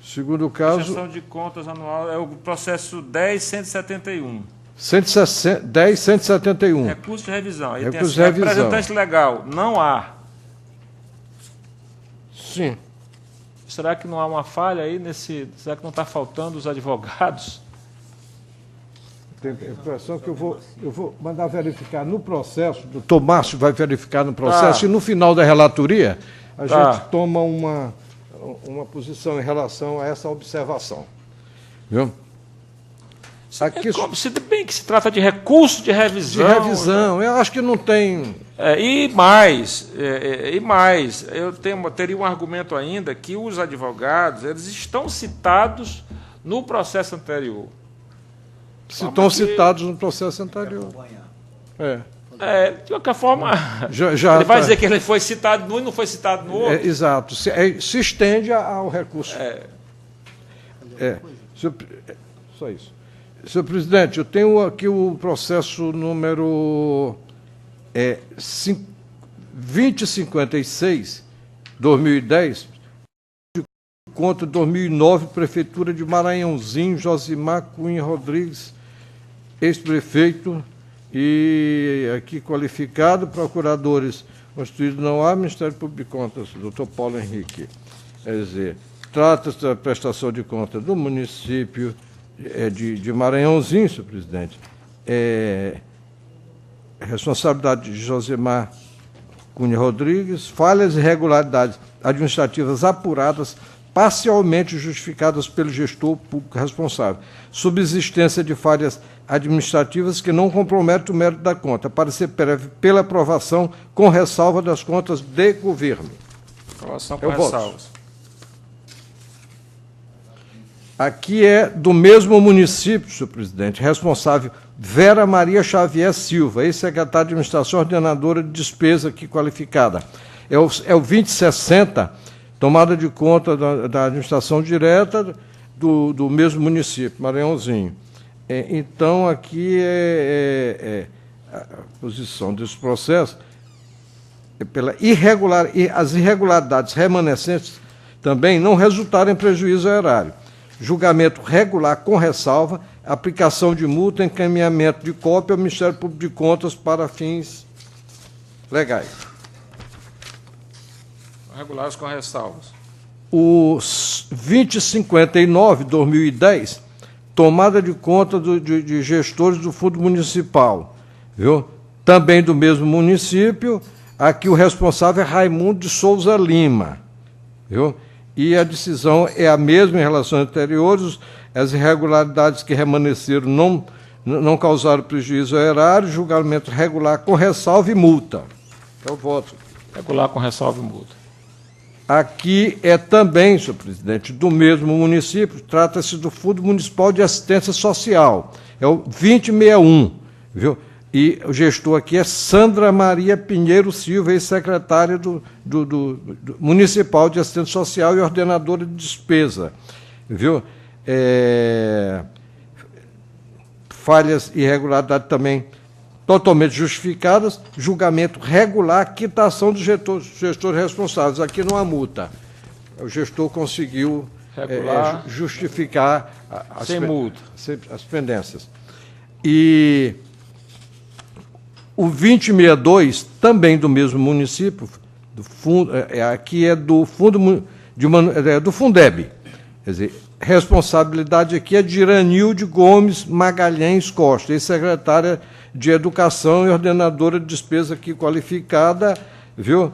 Segundo caso... Prestação de contas anual, é o processo 10.171. 10.171. Recurso de revisão. Aí Recurso tem de revisão. Representante legal, não há. Sim. Será que não há uma falha aí nesse... Será que não está faltando os advogados? Tem a impressão que eu vou mandar verificar no processo, o doutor Márcio vai verificar no processo, e no final da relatoria a gente toma uma posição em relação a essa observação. Viu? Aqui, se bem que se trata de recurso de revisão. De revisão, eu acho que não tem... E mais, eu teria um argumento ainda que os advogados eles estão citados no processo anterior. Se estão citados no processo anterior. De qualquer forma, ele vai dizer que ele foi citado num e não foi citado no outro. Exato. Se estende ao recurso. Só isso. Senhor presidente, eu tenho aqui o processo número 2056, 2010, de conta 2009, Prefeitura de Maranhãozinho, Josimar Cunha Rodrigues, ex-prefeito, e aqui qualificado, procuradores constituídos não há, Ministério Público de Contas, doutor Paulo Henrique. Quer dizer, trata-se da prestação de contas do município de Maranhãozinho, senhor presidente. Responsabilidade de Josimar Cunha Rodrigues, falhas e irregularidades administrativas apuradas, parcialmente justificadas pelo gestor público responsável. Subsistência de falhas administrativas que não comprometem o mérito da conta, para ser prévio pela aprovação com ressalva das contas de governo. Aprovação com ressalvas. Aqui é do mesmo município, senhor presidente, responsável Vera Maria Xavier Silva, ex-secretária de Administração, ordenadora de despesa aqui qualificada. É o 2060, tomada de conta da administração direta do mesmo município, Maranhãozinho. Então, aqui a posição desse processo pela as irregularidades remanescentes também não resultaram em prejuízo ao erário. Julgamento regular com ressalva, aplicação de multa, encaminhamento de cópia ao Ministério Público de Contas para fins legais. Regulares com ressalvas. O 2059, 2010, tomada de conta de gestores do Fundo Municipal, viu? Também do mesmo município, aqui o responsável é Raimundo de Souza Lima, viu? E a decisão é a mesma em relação às anteriores, as irregularidades que remanesceram não causaram prejuízo ao erário, julgamento regular com ressalva e multa. É o voto. Regular com ressalva e multa. Aqui é também, senhor presidente, do mesmo município, trata-se do Fundo Municipal de Assistência Social, é o 2061, viu? E o gestor aqui é Sandra Maria Pinheiro Silva, ex-secretária do Municipal de Assistência Social e ordenadora de despesa, viu? Falhas e irregularidades também totalmente justificadas, julgamento regular, quitação dos gestores responsáveis. Aqui não há multa. O gestor conseguiu justificar sem multa as pendências. E o 2062, também do mesmo município, aqui é do do Fundeb. Quer dizer, responsabilidade aqui é de Iranilde Gomes Magalhães Costa, ex-secretária de Educação e ordenadora de despesa aqui qualificada, viu?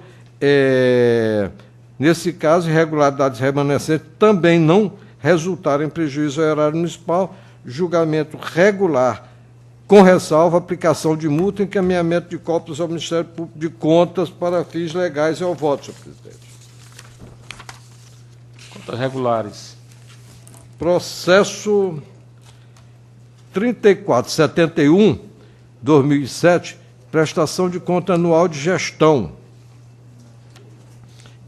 Nesse caso, irregularidades remanescentes também não resultaram em prejuízo ao erário municipal, julgamento regular com ressalva, aplicação de multa, encaminhamento de cópias ao Ministério Público de Contas para fins legais. É o voto, senhor presidente. Contas regulares. Processo 3471, 2007, prestação de conta anual de gestão.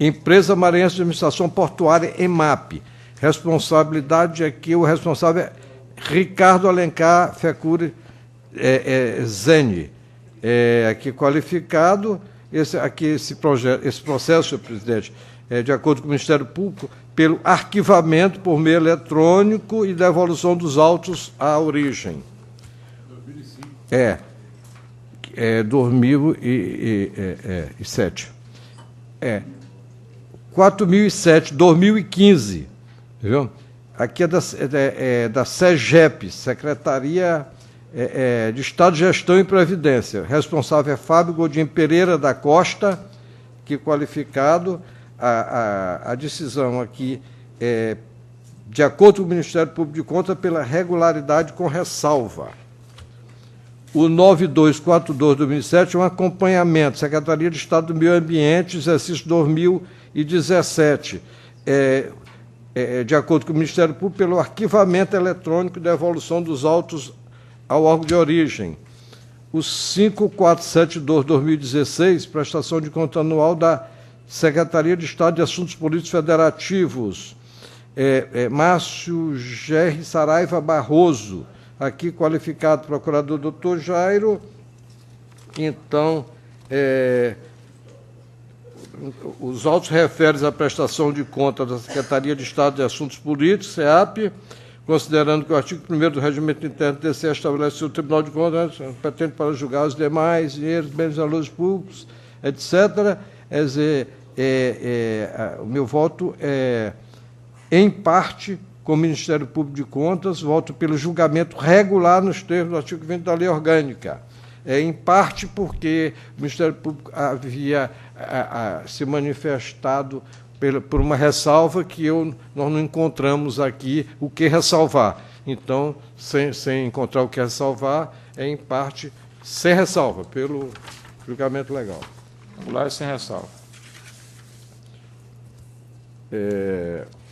Empresa Maranhense de Administração Portuária, EMAP. Responsabilidade aqui, o responsável é Ricardo Alencar Fecuri Zeni. Aqui qualificado, esse processo, senhor presidente, de acordo com o Ministério Público, pelo arquivamento por meio eletrônico e devolução dos autos à origem. 2007. 4007, 2015. Viu? Aqui é da SEGEP, Secretaria de Estado de Gestão e Previdência. Responsável é Fábio Godinho Pereira da Costa, que qualificado. A decisão aqui é de acordo com o Ministério Público de Contas pela regularidade com ressalva. O 9242 de 2007 é um acompanhamento, Secretaria de Estado do Meio Ambiente, exercício 2017. De acordo com o Ministério Público, pelo arquivamento eletrônico e devolução dos autos ao órgão de origem. O 5472 de 2016, prestação de conta anual da Secretaria de Estado de Assuntos Políticos Federativos, Márcio Gerri Saraiva Barroso, aqui qualificado procurador doutor Jairo. Então, os autos referem à prestação de conta da Secretaria de Estado de Assuntos Políticos, SEAP, considerando que o artigo 1º do Regimento Interno do TCE estabelece o Tribunal de Contas competente para julgar os demais dinheiros, bens e valores públicos, etc. Quer dizer, o meu voto é, em parte, com o Ministério Público de Contas, voto pelo julgamento regular nos termos do artigo 20 da Lei Orgânica. Em parte porque o Ministério Público havia se manifestado por uma ressalva que nós não encontramos aqui o que ressalvar. Então, sem encontrar o que ressalvar, em parte, sem ressalva, pelo julgamento legal. Regular e sem ressalva.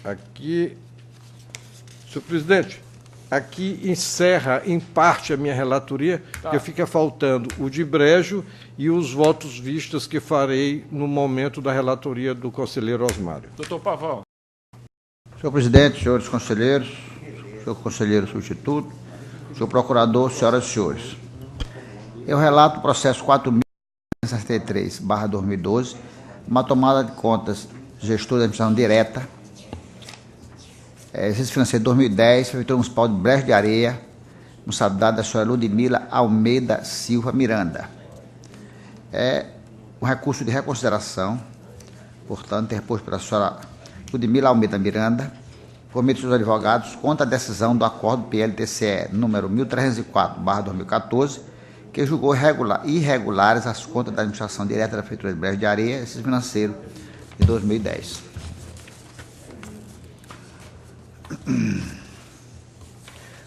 Aqui, senhor presidente, aqui encerra, em parte, a minha relatoria, porque fica faltando o de brejo e os votos vistos que farei no momento da relatoria do conselheiro Osmário. Doutor Pavão. Senhor presidente, senhores conselheiros, senhor conselheiro substituto, senhor procurador, senhoras e senhores. Eu relato o processo 4.163/2012, uma tomada de contas gestor da administração direta, exercício financeiro de 2010, Prefeitura Municipal de Brejo de Areia, responsabilidade da senhora Ludmila Almeida Silva Miranda. Um recurso de reconsideração, portanto, interposto pela senhora Ludmila Almeida Miranda, por meio de seus advogados, contra a decisão do acordo PLTCE número 1304/2014, que julgou irregulares as contas da administração direta da Prefeitura de Brejo de Areia, exercício financeiro de 2010.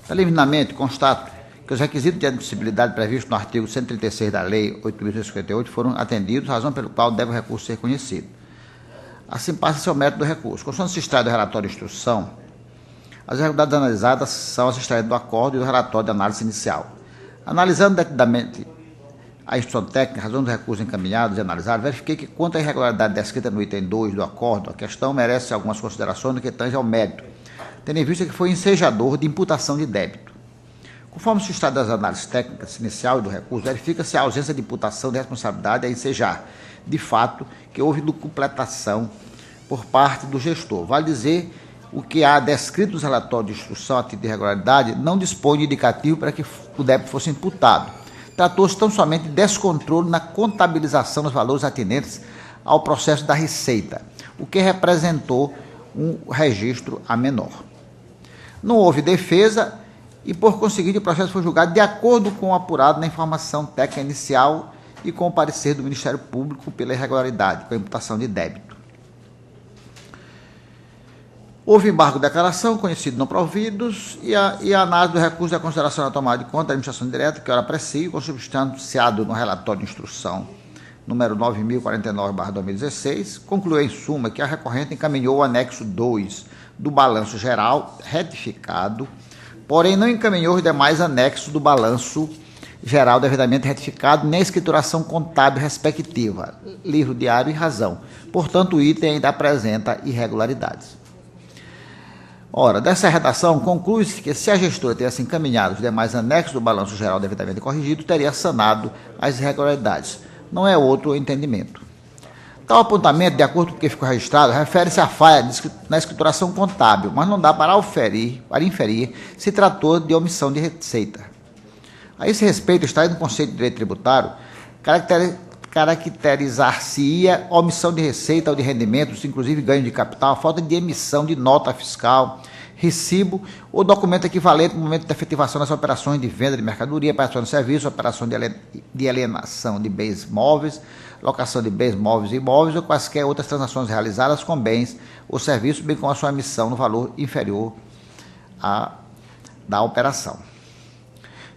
Preliminarmente, constato que os requisitos de admissibilidade previstos no artigo 136 da Lei 8.158 foram atendidos, razão pelo qual deve o recurso ser conhecido. Assim passa-se ao mérito do recurso. Constando se extrai do relatório de instrução, as irregularidades analisadas são as extraídas do acordo e do relatório de análise inicial. Analisando detidamente a instrução técnica, a razão dos recursos encaminhados e analisados, verifiquei que, quanto à irregularidade descrita no item 2 do acordo, a questão merece algumas considerações no que tange ao mérito, tendo em vista que foi ensejador de imputação de débito. Conforme se extrai das análises técnicas inicial e do recurso, verifica-se a ausência de imputação de responsabilidade a ensejar, de fato, que houve completação por parte do gestor. Vale dizer, o que há descrito nos relatórios de instrução a título de irregularidade não dispõe de indicativo para que o débito fosse imputado. Tratou-se tão somente de descontrole na contabilização dos valores atinentes ao processo da receita, o que representou um registro a menor. Não houve defesa e, por conseguinte, o processo foi julgado de acordo com o apurado na informação técnica inicial e com o parecer do Ministério Público pela irregularidade, com a imputação de débito. Houve embargo de declaração, conhecido não providos, e a análise do recurso da consideração da tomada de conta da administração direta, que ora aprecio, consubstanciado no relatório de instrução número 9.049/2016, concluiu em suma que a recorrente encaminhou o anexo 2 do balanço geral retificado, porém não encaminhou os demais anexos do balanço geral devidamente retificado, nem a escrituração contábil respectiva, livro diário e razão. Portanto, o item ainda apresenta irregularidades. Ora, dessa redação, conclui-se que se a gestora tivesse encaminhado os demais anexos do balanço geral devidamente corrigido, teria sanado as irregularidades. Não é outro o entendimento. Tal apontamento, de acordo com o que ficou registrado, refere-se à falha na escrituração contábil, mas não dá para inferir se tratou de omissão de receita. A esse respeito, extraído no conceito de direito tributário, caracterizar-se-ia omissão de receita ou de rendimentos, inclusive ganho de capital, falta de emissão de nota fiscal, recibo ou documento equivalente no momento da efetivação das operações de venda de mercadoria, prestação de serviço, operação de alienação de bens móveis, locação de bens móveis e imóveis ou quaisquer outras transações realizadas com bens ou serviços, bem como a sua emissão no valor inferior da operação.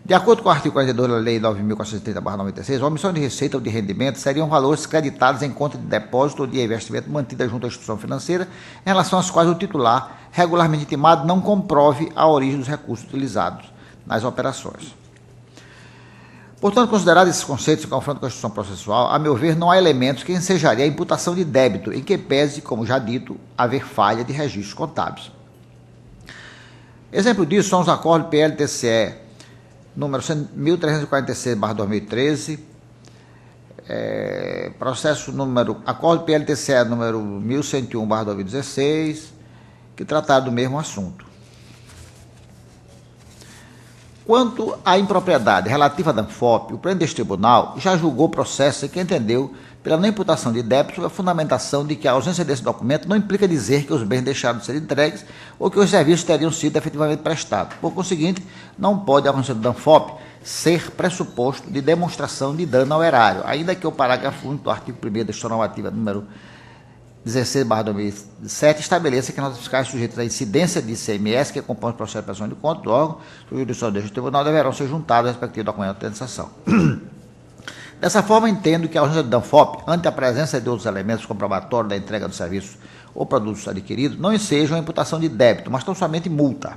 De acordo com o artigo 42 da Lei 9.430/96, a omissão de receita ou de rendimento seriam valores creditados em conta de depósito ou de investimento mantida junto à instituição financeira, em relação às quais o titular, regularmente intimado, não comprove a origem dos recursos utilizados nas operações. Portanto, considerados esses conceitos em confronto com a instituição processual, a meu ver, não há elementos que ensejaria a imputação de débito, em que pese, como já dito, haver falha de registros contábeis. Exemplo disso são os acordos PL-TCE número 1346/2013, acordo PL-TCE número 1101/2016, que trataram do mesmo assunto. Quanto à impropriedade relativa à DANFOP, o presidente deste tribunal já julgou o processo em que entendeu, pela não imputação de débito, a fundamentação de que a ausência desse documento não implica dizer que os bens deixaram de ser entregues ou que os serviços teriam sido efetivamente prestados. Por conseguinte, não pode a ausência do DANFOP ser pressuposto de demonstração de dano ao erário, ainda que o parágrafo 1 do artigo 1º da Instituição Normativa número 16/2007 estabeleça que notas fiscais sujeitas à incidência de ICMS que compõem o processo de prestação de contas do órgão do jurisdição deste tribunal deverão ser juntados ao respectivo documento de autenticação. Dessa forma, entendo que a ausência do DANFOP, ante a presença de outros elementos comprobatórios da entrega do serviço ou produtos adquiridos, não ensejam a imputação de débito, mas tão somente multa.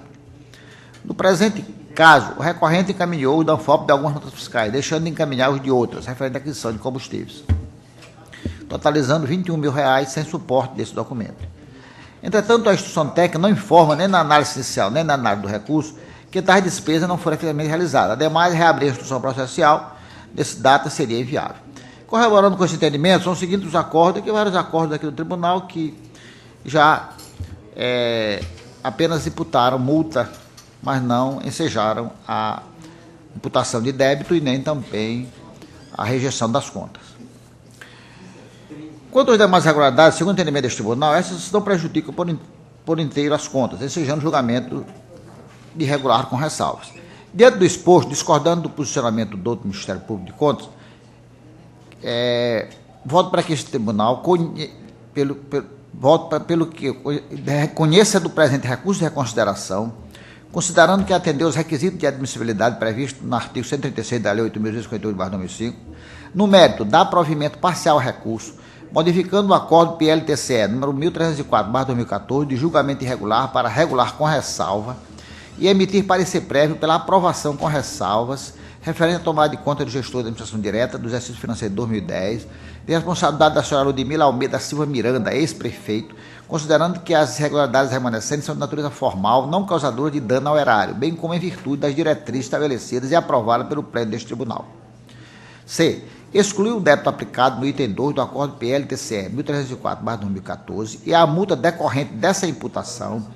No presente caso, o recorrente encaminhou o DANFOP de algumas notas fiscais, deixando de encaminhar os de outras, referente à aquisição de combustíveis, totalizando R$21 mil sem suporte desse documento. Entretanto, a instituição técnica não informa, nem na análise inicial, nem na análise do recurso, que tais despesas não foram efetivamente realizadas. Ademais, reabrir a instrução processual desse data seria inviável. Corroborando com esse entendimento, são os seguintes os acordos, aqui vários acordos aqui do tribunal que já apenas imputaram multa, mas não ensejaram a imputação de débito e nem também a rejeição das contas. Quanto às demais irregularidades, segundo o entendimento deste tribunal, essas não prejudicam por inteiro as contas, ensejando julgamento de irregular com ressalvas. Diante do exposto, discordando do posicionamento do Ministério Público de Contas, voto para que este tribunal, pelo que reconheça do presente recurso de reconsideração, considerando que atendeu os requisitos de admissibilidade previstos no artigo 136 da Lei 8.258/2005, no mérito, dá provimento parcial ao recurso, modificando o acordo PL-TCE número 1304/2014 de julgamento irregular para regular com ressalva e emitir parecer prévio pela aprovação com ressalvas referente à tomada de conta do gestor da administração direta do exercício financeiro de 2010, de responsabilidade da senhora Ludmila Almeida Silva Miranda, ex-prefeito, considerando que as irregularidades remanescentes são de natureza formal, não causadoras de dano ao erário, bem como em virtude das diretrizes estabelecidas e aprovadas pelo pleno deste tribunal. C. Excluiu o débito aplicado no item 2 do acordo PL-TCE 1304/2014 e a multa decorrente dessa imputação,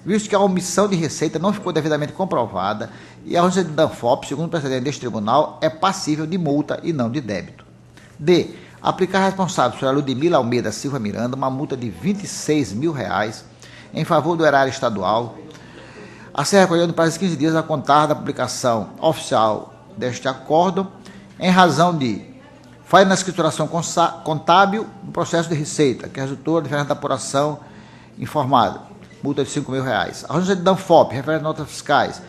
visto que a omissão de receita não ficou devidamente comprovada e a ausência de DANFOP, segundo o precedente deste tribunal, é passível de multa e não de débito. D. Aplicar à responsável, senhora Ludmila Almeida Silva Miranda, uma multa de R$26 mil em favor do erário estadual, a ser recolhida no prazo de 15 dias a contar da publicação oficial deste acordo, em razão de falha na escrituração contábil no processo de receita, que resultou da diferença da apuração informada, multa de R$5 mil. A ausência de DANFOP, referente a notas fiscais,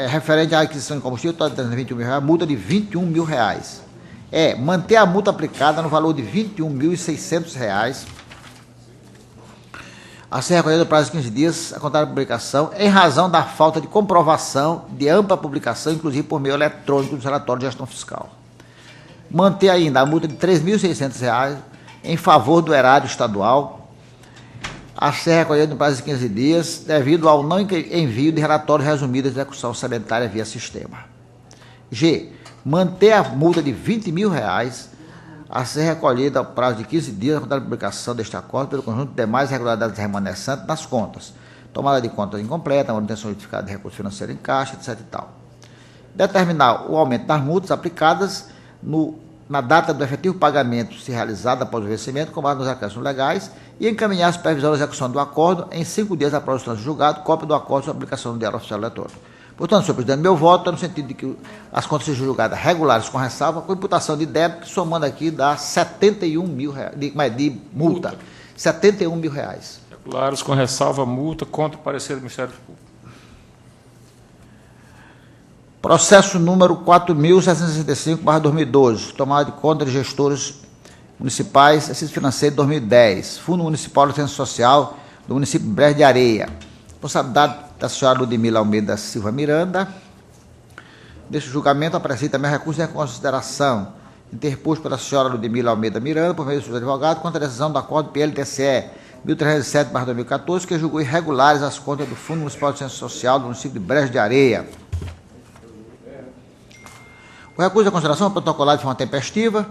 referente à aquisição de combustível, totalizando R$21 mil, multa de R$21 mil. Manter a multa aplicada no valor de R$21.600, a ser recolhida no prazo de 15 dias a contar da publicação, em razão da falta de comprovação de ampla publicação, inclusive por meio eletrônico dos relatórios de gestão fiscal. Manter ainda a multa de R$3.600 em favor do erário estadual, a ser recolhida no prazo de 15 dias, devido ao não envio de relatório resumido de execução orçamentária via sistema. G. Manter a multa de R$20 mil a ser recolhida ao prazo de 15 dias da publicação deste acordo pelo conjunto de demais irregularidades remanescentes nas contas, tomada de contas incompleta, manutenção justificada de recurso financeiro em caixa, etc. e tal. Determinar o aumento das multas aplicadas na data do efetivo pagamento se realizado após o vencimento, com base nos acréscimos legais, e encaminhar as previsões de execução do acordo em 5 dias após o trânsito julgado, cópia do acordo sobre aplicação do Diário Oficial Eletrônico. Portanto, senhor presidente, meu voto é no sentido de que as contas sejam julgadas regulares com ressalva, com imputação de débito, que somando aqui dá R$71 mil de multa. R$71 mil. Regulares com ressalva, multa, contra o parecer do Ministério Público. Processo número 4.765/2012, tomada de conta de gestores municipais, exercício financeiro de 2010, Fundo Municipal de Assistência Social do município de Brejo de Areia. Responsabilidade da senhora Ludmila Almeida Silva Miranda. Neste julgamento, aparece também recurso de reconsideração interposto pela senhora Ludmila Almeida Miranda, por meio do seu advogado, contra a decisão do acordo PLTCE 1307/2014, que julgou irregulares as contas do Fundo Municipal de Assistência Social do município de Brejo de Areia. O recurso de consideração é protocolado de forma tempestiva,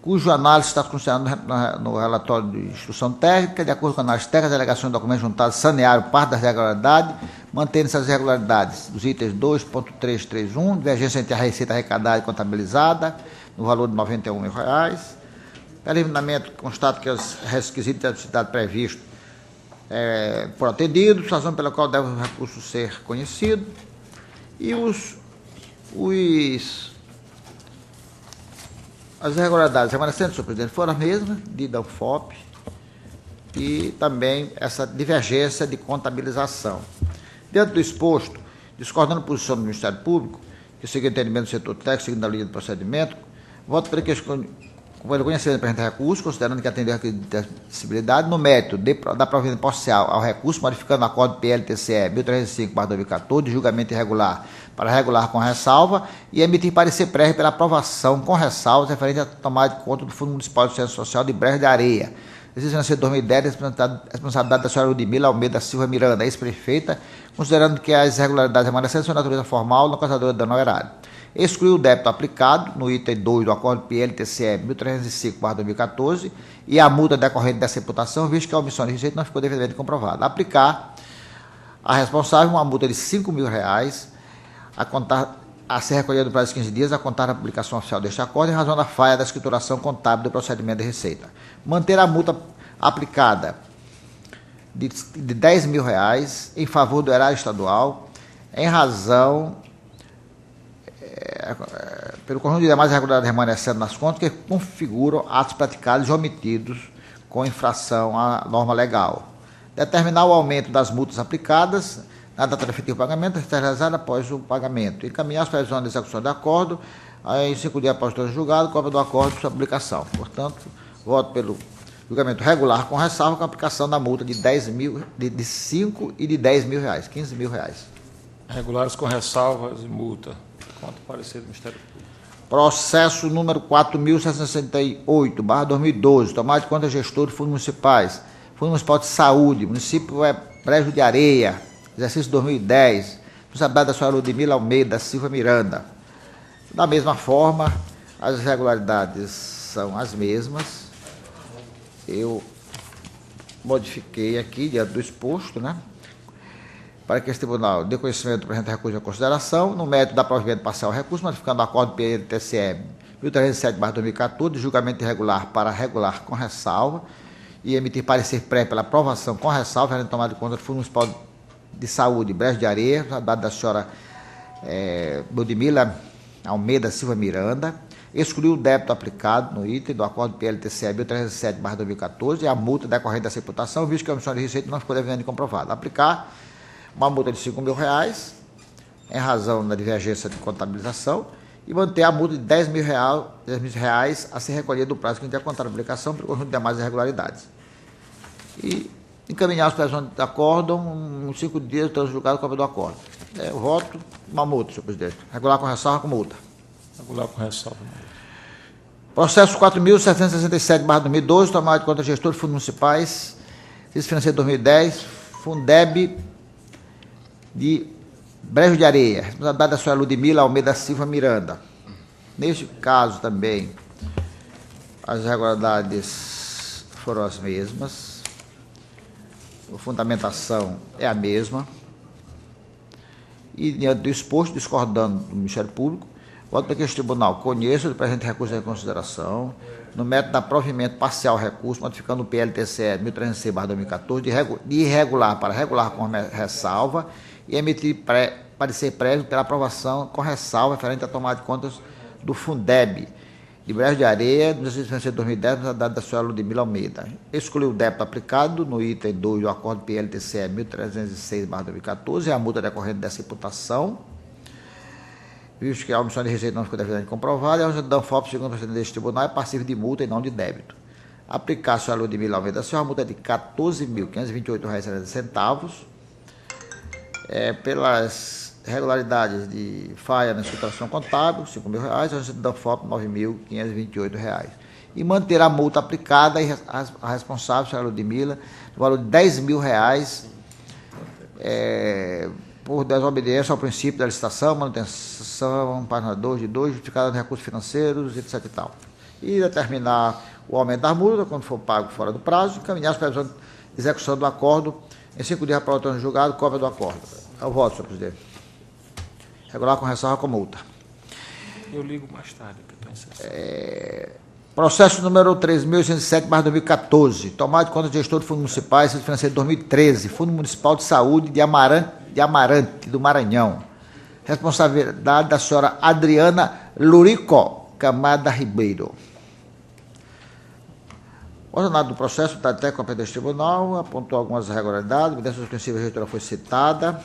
cujo análise está considerado no relatório de instrução técnica, de acordo com a análise técnica, as alegações do documento juntado sanearam parte das irregularidades, mantendo essas irregularidades dos itens 2.331, divergência entre a receita arrecadada e contabilizada, no valor de R$91 mil. Preliminarmente, constato que os requisitos de atividade previstos foram atendidos, razão pela qual deve o recurso ser conhecido, e as irregularidades remanescentes, senhor presidente, foram as mesmas de Danfop e também essa divergência de contabilização. Dentro do exposto, discordando da posição do Ministério Público, que segue o entendimento do setor técnico, seguindo a linha de procedimento, voto para que pelo conhecimento do presente recurso, considerando que atendeu a requisito de admissibilidade, no mérito da provimento parcial ao recurso, modificando o acordo PLTCE 1305/2014, de julgamento irregular para regular com ressalva, e emitir parecer prévio pela aprovação com ressalva referente à tomada de conta do Fundo Municipal de Assistência Social de Brejo de Areia. Exercício financeiro 2010, responsabilidade da senhora Ludmila Almeida Silva Miranda, ex-prefeita, considerando que as irregularidades remanescentes são de natureza formal, não causadora de dano ao erário. Excluiu o débito aplicado no item 2 do acordo PLTCE 1305/2014 e a multa decorrente dessa imputação, visto que a omissão de receita não ficou devidamente comprovada. Aplicar a responsável uma multa de R$5 mil a ser recolhida no prazo de 15 dias, a contar na publicação oficial deste acordo, em razão da falha da escrituração contábil do procedimento de receita. Manter a multa aplicada de R$10 mil em favor do erário estadual, em razão pelo conjunto de demais irregularidades remanescentes nas contas que configuram atos praticados e omitidos com infração à norma legal. Determinar o aumento das multas aplicadas na data do efetivo pagamento, realizada após o pagamento. Encaminhar as previsões de execução do acordo em 5 dias após o trânsito julgado, cópia do acordo e sua publicação. Portanto, voto pelo julgamento regular com ressalva, com a aplicação da multa de 10 mil, de 5 e de R$10 mil, R$15 mil. Regulares com ressalvas e multa. Contra o parecer do Ministério Público. Processo número 4.768/2012, tomada de conta de gestor de fundos municipais, Fundo Municipal de Saúde, município Brejo de Areia, exercício 2010, responsabilidade da senhora Ludmila Almeida Silva Miranda. Da mesma forma, as irregularidades são as mesmas. Eu modifiquei aqui, diante do exposto, né? Para que esse tribunal dê conhecimento do presente recurso de consideração, no mérito da provimento parcial ao recurso, modificando o acordo PLTCE 1307/2014, de julgamento irregular para regular com ressalva, e emitir parecer prévio pela aprovação com ressalva, na tomada de conta do Fundo Municipal de Saúde, Brejo de Areia, dado da senhora Ludmila Almeida Silva Miranda, excluiu o débito aplicado no item do acordo PLTCE 1307/2014 e a multa decorrente dessa imputação, visto que a omissão de receita não ficou devidamente comprovada. Aplicar uma multa de R$5 mil, em razão da divergência de contabilização, e manter a multa de R$10 mil a ser recolhida do prazo que tem a contar a aplicação pelo conjunto de demais irregularidades. E encaminhar as previsões de acórdão em 5 dias, do julgado, cópia do acordo. Eu voto uma multa, senhor presidente. Regular com ressalva com multa. Regular com ressalva. Processo 4.767/2012, tomada de conta de gestor de fundos municipais, Exercício financeiro 2010, Fundeb de Brejo de Areia, responsabilidade da senhora Ludmila Almeida Silva Miranda. Neste caso também, as irregularidades foram as mesmas, a fundamentação é a mesma, e diante do exposto, discordando do Ministério Público, voto para que este tribunal conheça o presente recurso em consideração, no método da provimento parcial recurso, modificando o PLTCE 1306/2014, de irregular para regular com ressalva, e emitir parecer prévio pela aprovação com ressalva referente à tomada de contas do Fundeb de Brejo de Areia, no exercício financeiro 2010, na data da senhora Ludmila Almeida. Excluiu o débito aplicado no item 2 do acordo PLTCE 1306/2014 e a multa decorrente dessa imputação, visto que a omissão de receita não ficou devidamente comprovada, e a Danfops, segundo o procedimento deste tribunal, é passivo de multa e não de débito. Aplicar a senhora Ludmila Almeida a multa de R$ 14.528,70, pelas irregularidades de falha na escrituração contábil, R$ 5.000, a Danfops, R$ 9.528. E manter a multa aplicada e a responsável, a senhora Ludmila, no valor de R$ 10.000, por desobediência ao princípio da licitação, manutenção, página 2 de 2, justificada de recursos financeiros, etc. e tal. E determinar o aumento da multa, quando for pago fora do prazo, encaminhar as previsões de execução do acordo em 5 dias para o autor julgado, cópia do acordo. Eu voto, senhor presidente. Regular com ressalva com multa. Eu ligo mais tarde, que estou em sessão. Processo número 3.807/2014, tomada de conta de gestor do Fundo Municipal, exercício financeiro 2013, Fundo Municipal de Saúde de Amarante, do Maranhão. Responsabilidade da senhora Adriana Lurico Camada Ribeiro. O ordenado do processo, da técnica competente deste tribunal, apontou algumas irregularidades, a evidência suspensiva da gestora foi citada.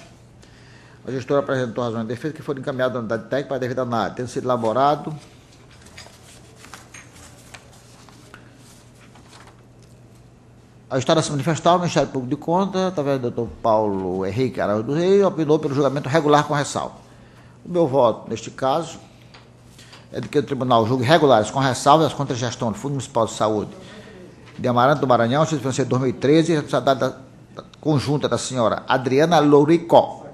A gestora apresentou razões de defesa que foram encaminhadas à unidade técnica para a devida análise, tendo sido elaborado a história se manifestar, o Ministério Público de Contas, através do Dr. Paulo Henrique Araújo do Rei, opinou pelo julgamento regular com ressalva. O meu voto, neste caso, é de que o tribunal julgue regulares com ressalva as contas de gestão do Fundo Municipal de Saúde de Amarante do Maranhão, exercício financeiro 2013, responsabilidade conjunta da senhora Adriana Lourico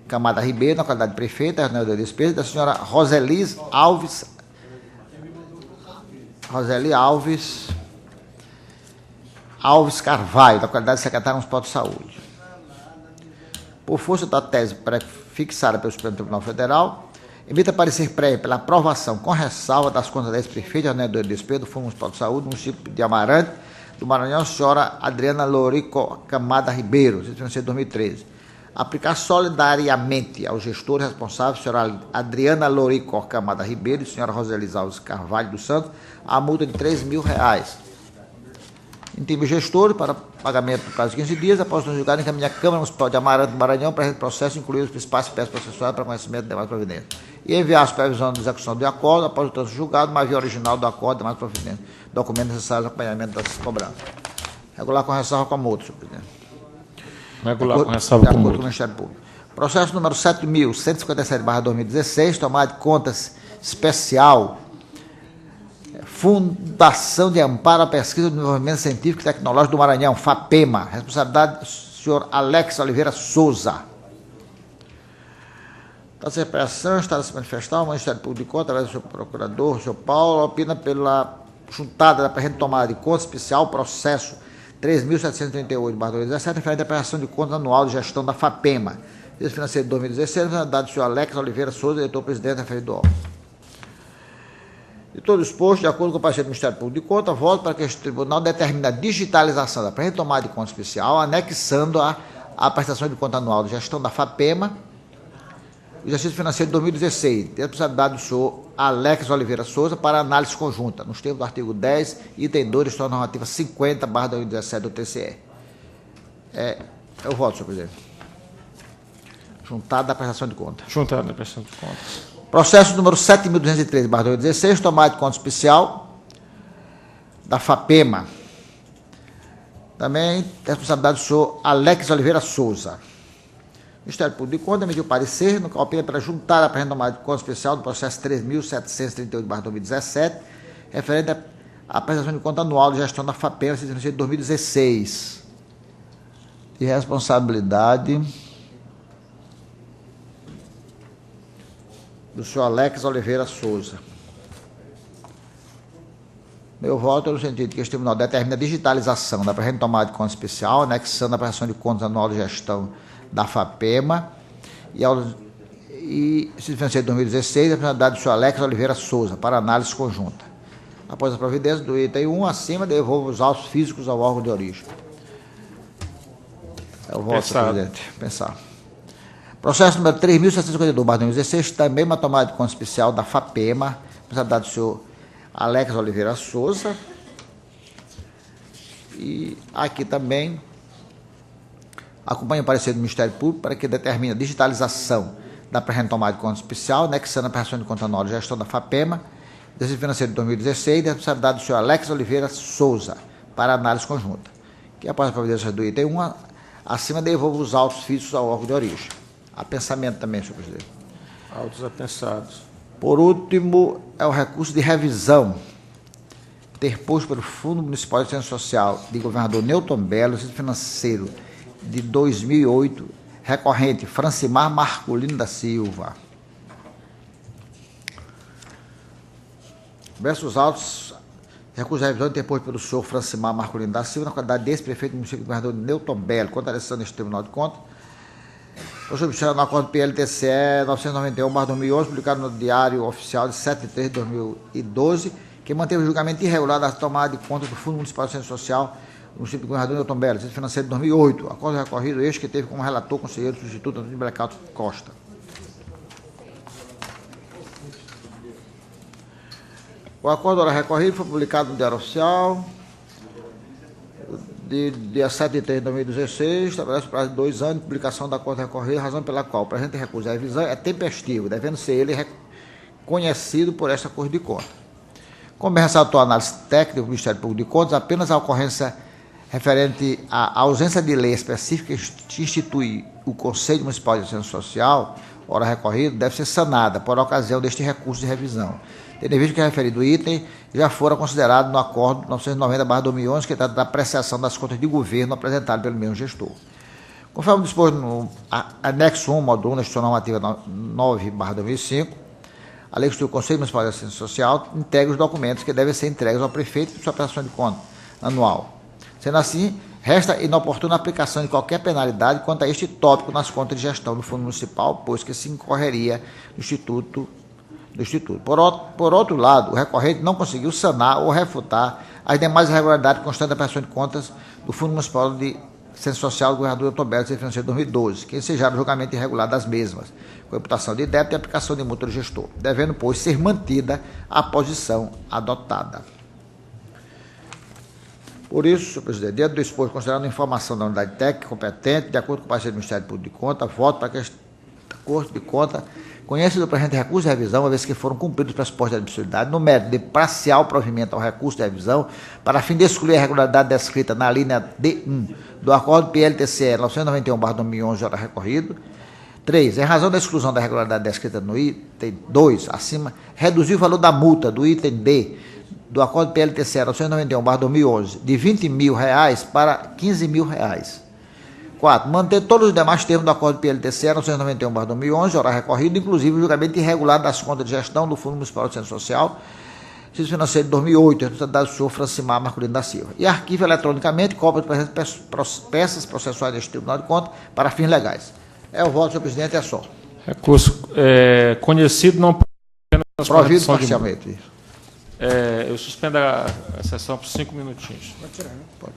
Camada Ribeiro, na qualidade de prefeita, da despesa, da senhora Roseli Alves Carvalho, da qualidade de secretária municipal de saúde. Por força da tese fixada pelo Supremo Tribunal Federal, emita parecer prévio pela aprovação com ressalva das contas da ex-prefeita da despesa do Fundo Municipal de Saúde, no município de Amarante, do Maranhão, senhora Adriana Lourico Camada Ribeiro, 2013. Aplicar solidariamente aos gestores responsáveis, senhora Adriana Lourico Camada Ribeiro e senhora Roseli Alves Carvalho dos Santos, a multa de R$ 3.000. Intima o gestor para pagamento por prazo de 15 dias, após o julgado, encaminhar a Câmara Municipal de Amarante do Maranhão para o processo, incluir os principais peças processuais para conhecimento de demais providências. E enviar as previsões de execução do acordo, após o trânsito julgado, uma via original do acordo de demais providências. Documentos necessários ao acompanhamento das cobranças. Regular com ressalva com a multa, senhor presidente. Regular com ressalva com multa. Ministério Público. Processo número 7.157/2016, tomada de contas especial, Fundação de Amparo à Pesquisa e Desenvolvimento Científico e Tecnológico do Maranhão, FAPEMA. Responsabilidade do senhor Alex Oliveira Souza. Essa repressão está a se manifestar, o Ministério Público de Contas, através do seu procurador, o senhor Paulo, opina pela juntada da presente tomada de conta especial, processo 3.738/2017, referente à prestação de contas anual de gestão da FAPEMA. Exercício financeiro de 2016, dado do senhor Alex Oliveira Souza, diretor-presidente referido do órgão. De todo exposto, de acordo com o parecer do Ministério Público de Contas, voto para que este tribunal determine a digitalização da presente tomada de conta especial, anexando a prestação de conta anual de gestão da FAPEMA, exercício financeiro de 2016, de responsabilidade do senhor Alex Oliveira Souza, para análise conjunta, nos termos do artigo 10, item 2 da História Normativa 50/2017 do TCE. Eu voto, senhor presidente. Juntado da prestação de conta. Juntado da prestação de contas. Processo número 7.213/2016, tomada de conta especial da FAPEMA. Também responsabilidade do senhor Alex Oliveira Souza. O Ministério Público de Contas emitiu parecer no qual opina para juntar a presente tomada de conta especial do processo 3.738/2017, referente à prestação de conta anual de gestão da FAPEMA, de 2016. de responsabilidade do senhor Alex Oliveira Souza. Meu voto é no sentido que este tribunal determina a digitalização da presente tomada de conta especial, anexando a prestação de contas anual de gestão da FAPEMA e se financeiro de 2016, a personalidade do senhor Alex Oliveira Souza, para análise conjunta. Após a providência do item 1, acima, devolva os autos físicos ao órgão de origem. É o voto, senhor presidente. Pensar. Processo número 3.752/2016, também uma tomada de conta especial da FAPEMA, personalidade do senhor Alex Oliveira Souza. E aqui também acompanha o parecer do Ministério Público para que determine a digitalização da presente tomada de conta especial, anexando a prestação de conta anual de gestão da FAPEMA, exercício financeiro de 2016, da responsabilidade do senhor Alex Oliveira Souza, para análise conjunta. Que após a providência do item 1, acima devolva os autos físicos ao órgão de origem. Há pensamento também, senhor presidente. Autos apensados. Por último, é o recurso de revisão interposto pelo Fundo Municipal de Assistência Social de governador Newton Belo, exercício financeiro de 2008, recorrente Francimar Marculino da Silva. Versos autos, recurso de revisão interposto pelo senhor Francimar Marculino da Silva, na qualidade de ex-prefeito do município de governador Newton Belo, contrariando este Tribunal de Contas, foi substituído no acordo PLTCE 991/2011, publicado no Diário Oficial de 7 de 3 de 2012, que manteve o julgamento irregular da tomada de conta do Fundo Municipal de Assistência Social do município de governador Newton Belo, exercício financeiro de 2008, acordo recorrido este que teve como relator o conselheiro substituto Antônio Blackout Costa. O acordo ora recorrido foi publicado no Diário Oficial de dia 7 de 3 de 2016, estabelece o prazo de 2 anos de publicação da acordo recorrido, razão pela qual o presente recurso de revisão é tempestivo, devendo ser ele reconhecido por esta Corte de Contas. Como bem ressaltou a análise técnica do Ministério Público de Contas, apenas a ocorrência referente à ausência de lei específica que institui o Conselho Municipal de Assistência Social, ora recorrido, deve ser sanada por ocasião deste recurso de revisão, tendo em vista que o referido item já fora considerado no acordo 990/2011, que trata da apreciação das contas de governo apresentado pelo mesmo gestor. Conforme disposto no anexo 1, módulo 1, da Instituição Normativa 9/2005, a lei que institui o Conselho Municipal de Assistência Social integra os documentos que devem ser entregues ao prefeito para sua prestação de conta anual. Sendo assim, resta inoportuna a aplicação de qualquer penalidade quanto a este tópico nas contas de gestão do Fundo Municipal, pois que se incorreria no Instituto. Por outro lado, o recorrente não conseguiu sanar ou refutar as demais irregularidades constantes da prestação de contas do Fundo Municipal de Assistência Social do governador Newton Belo, financeiro de 2012, que ensejaram o julgamento irregular das mesmas, com imputação de débito e aplicação de multa do gestor, devendo, pois, ser mantida a posição adotada. Por isso, senhor presidente, diante do exposto, considerando a informação da unidade técnica competente, de acordo com o parecer do Ministério Público de Contas, voto para que esta Corte de Contas conheça do presente recurso de revisão, uma vez que foram cumpridos os pressupostos de admissibilidade, no mérito de parcial provimento ao recurso de revisão, para fim de excluir a irregularidade descrita na linha D1 do acordo PLTCE 991/2011, hora recorrido. 3. Em razão da exclusão da irregularidade descrita no item 2, acima, reduzir o valor da multa do item D do acordo PLTCE 991/2011 de R$20.000 para R$15.000. 4. Manter todos os demais termos do acordo PLTCE 991/2011, hora recorrido, inclusive o julgamento irregular das contas de gestão do Fundo Municipal de Assistência Social, exercício financeiro de 2008, responsabilidade do senhor Francimar Marculino da Silva. E arquiva eletronicamente cópia de peças processuais deste Tribunal de Contas para fins legais. É o voto, senhor presidente, é só. Recurso conhecido, não apenas provido parcialmente. Eu suspendo a sessão por 5 minutinhos. Pode tirar, né? Pode.